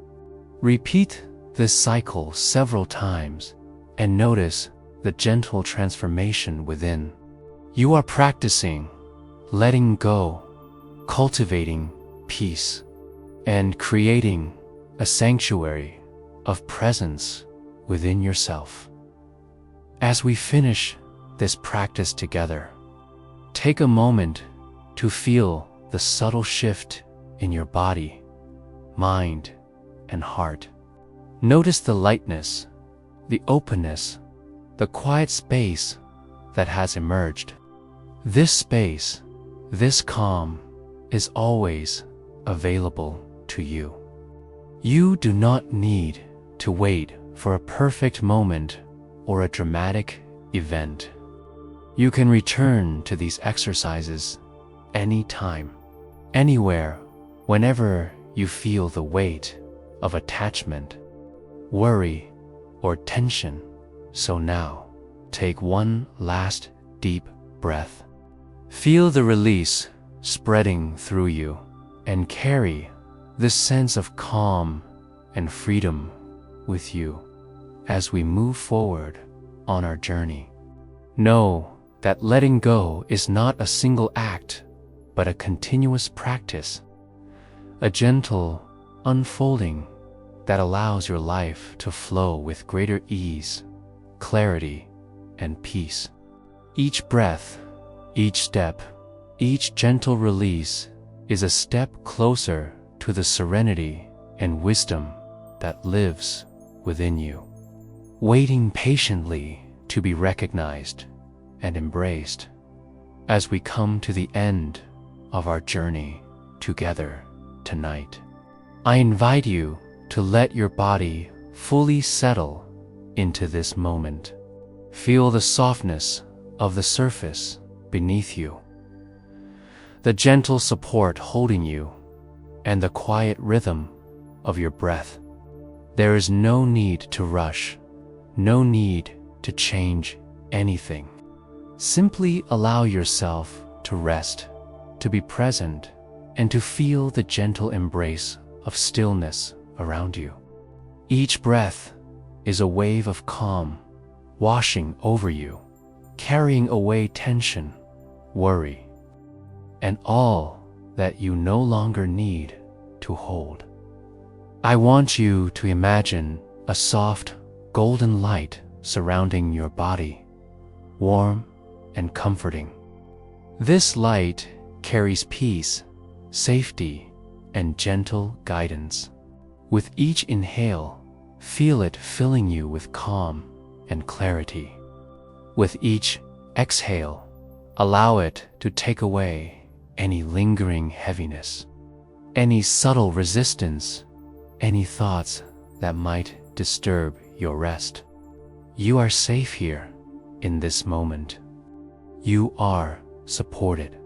Repeat this cycle several times and notice the gentle transformation within. You are practicing letting go, cultivating peace, and creating a sanctuary of presence within yourself. As we finish this practice together, take a moment to feel the subtle shift in your body, mind, and heart. Notice the lightness, the openness, the quiet space that has emerged. This space, this calm, is always available to you. You do not need to wait for a perfect moment or a dramatic event. You can return to these exercises anytime, anywhere, whenever you feel the weight of attachment, worry, or tension. So now, take one last deep breath. Feel the release spreading through you, and carry this sense of calm and freedom with you as we move forward on our journey. Know that letting go is not a single act, but a continuous practice, a gentle unfolding that allows your life to flow with greater ease, clarity, and peace. Each breath, each step, each gentle release is a step closer to the serenity and wisdom that lives within you, waiting patiently to be recognized and embraced as we come to the end of our journey together tonight. I invite you to let your body fully settle into this moment. Feel the softness of the surface beneath you, the gentle support holding you, and the quiet rhythm of your breath. There is no need to rush, no need to change anything. Simply allow yourself to rest, to be present, and to feel the gentle embrace of stillness around you. Each breath is a wave of calm washing over you, carrying away tension, worry, and all that you no longer need to hold. I want you to imagine a soft, golden light surrounding your body, warm and comforting. This light carries peace, safety, and gentle guidance. With each inhale, feel it filling you with calm and clarity. With each exhale, allow it to take away any lingering heaviness, any subtle resistance, any thoughts that might disturb your rest. You are safe here, in this moment. You are supported.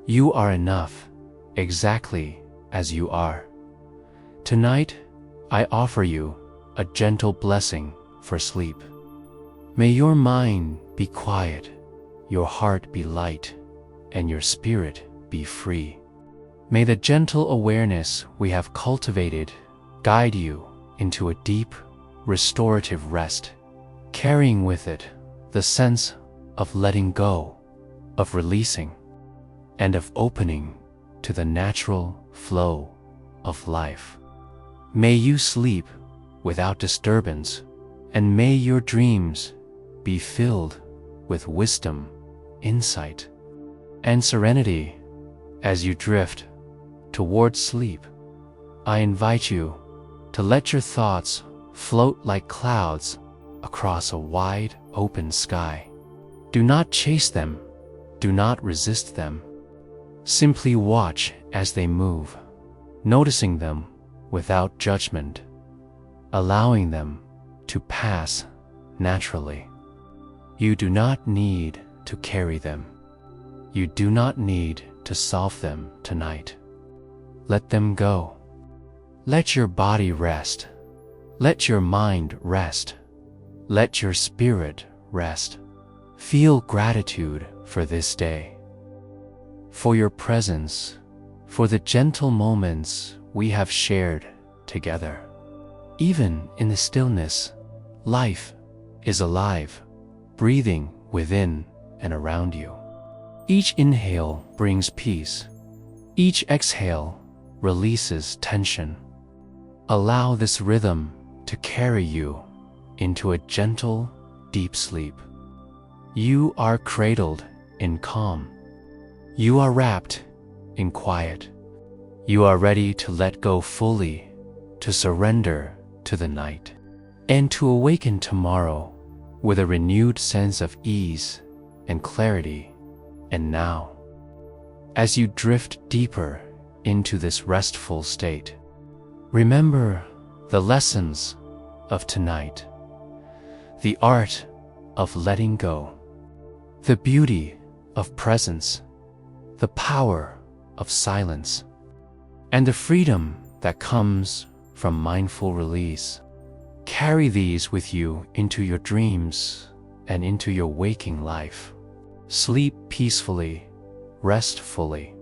You are enough, exactly as you are. Tonight, I offer you a gentle blessing for sleep. May your mind be quiet, your heart be light, and your spirit be free. May the gentle awareness we have cultivated guide you into a deep, restorative rest, carrying with it the sense of letting go, of releasing, and of opening to the natural flow of life. May you sleep without disturbance, and may your dreams be filled with wisdom, insight, and serenity. As you drift towards sleep, I invite you to let your thoughts float like clouds across a wide open sky. Do not chase them, do not resist them. Simply watch as they move, noticing them without judgment, allowing them to pass naturally. You do not need to carry them. You do not need to solve them tonight. Let them go. Let your body rest. Let your mind rest. Let your spirit rest. Feel gratitude for this day, for your presence, for the gentle moments we have shared together. Even in the stillness, life is alive, breathing within and around you. Each inhale brings peace. Each exhale releases tension. Allow this rhythm to carry you into a gentle, deep sleep. You are cradled in calm. You are wrapped in quiet. You are ready to let go fully, to surrender to the night, and to awaken tomorrow with a renewed sense of ease and clarity. And now, as you drift deeper into this restful state, remember the lessons of tonight, the art of letting go, the beauty of presence, the power of silence, and the freedom that comes from mindful release. Carry these with you into your dreams and into your waking life. Sleep peacefully, rest fully,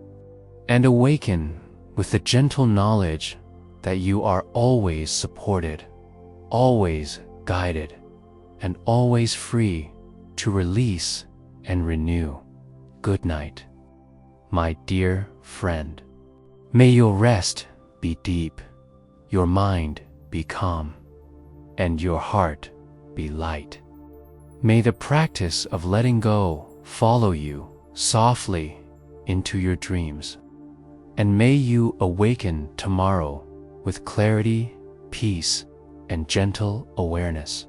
and awaken with the gentle knowledge that you are always supported, always guided, and always free to release and renew. Good night, my dear friend. May your rest be deep, your mind be calm, and your heart be light. May the practice of letting go follow you softly into your dreams, and may you awaken tomorrow with clarity, peace, and gentle awareness.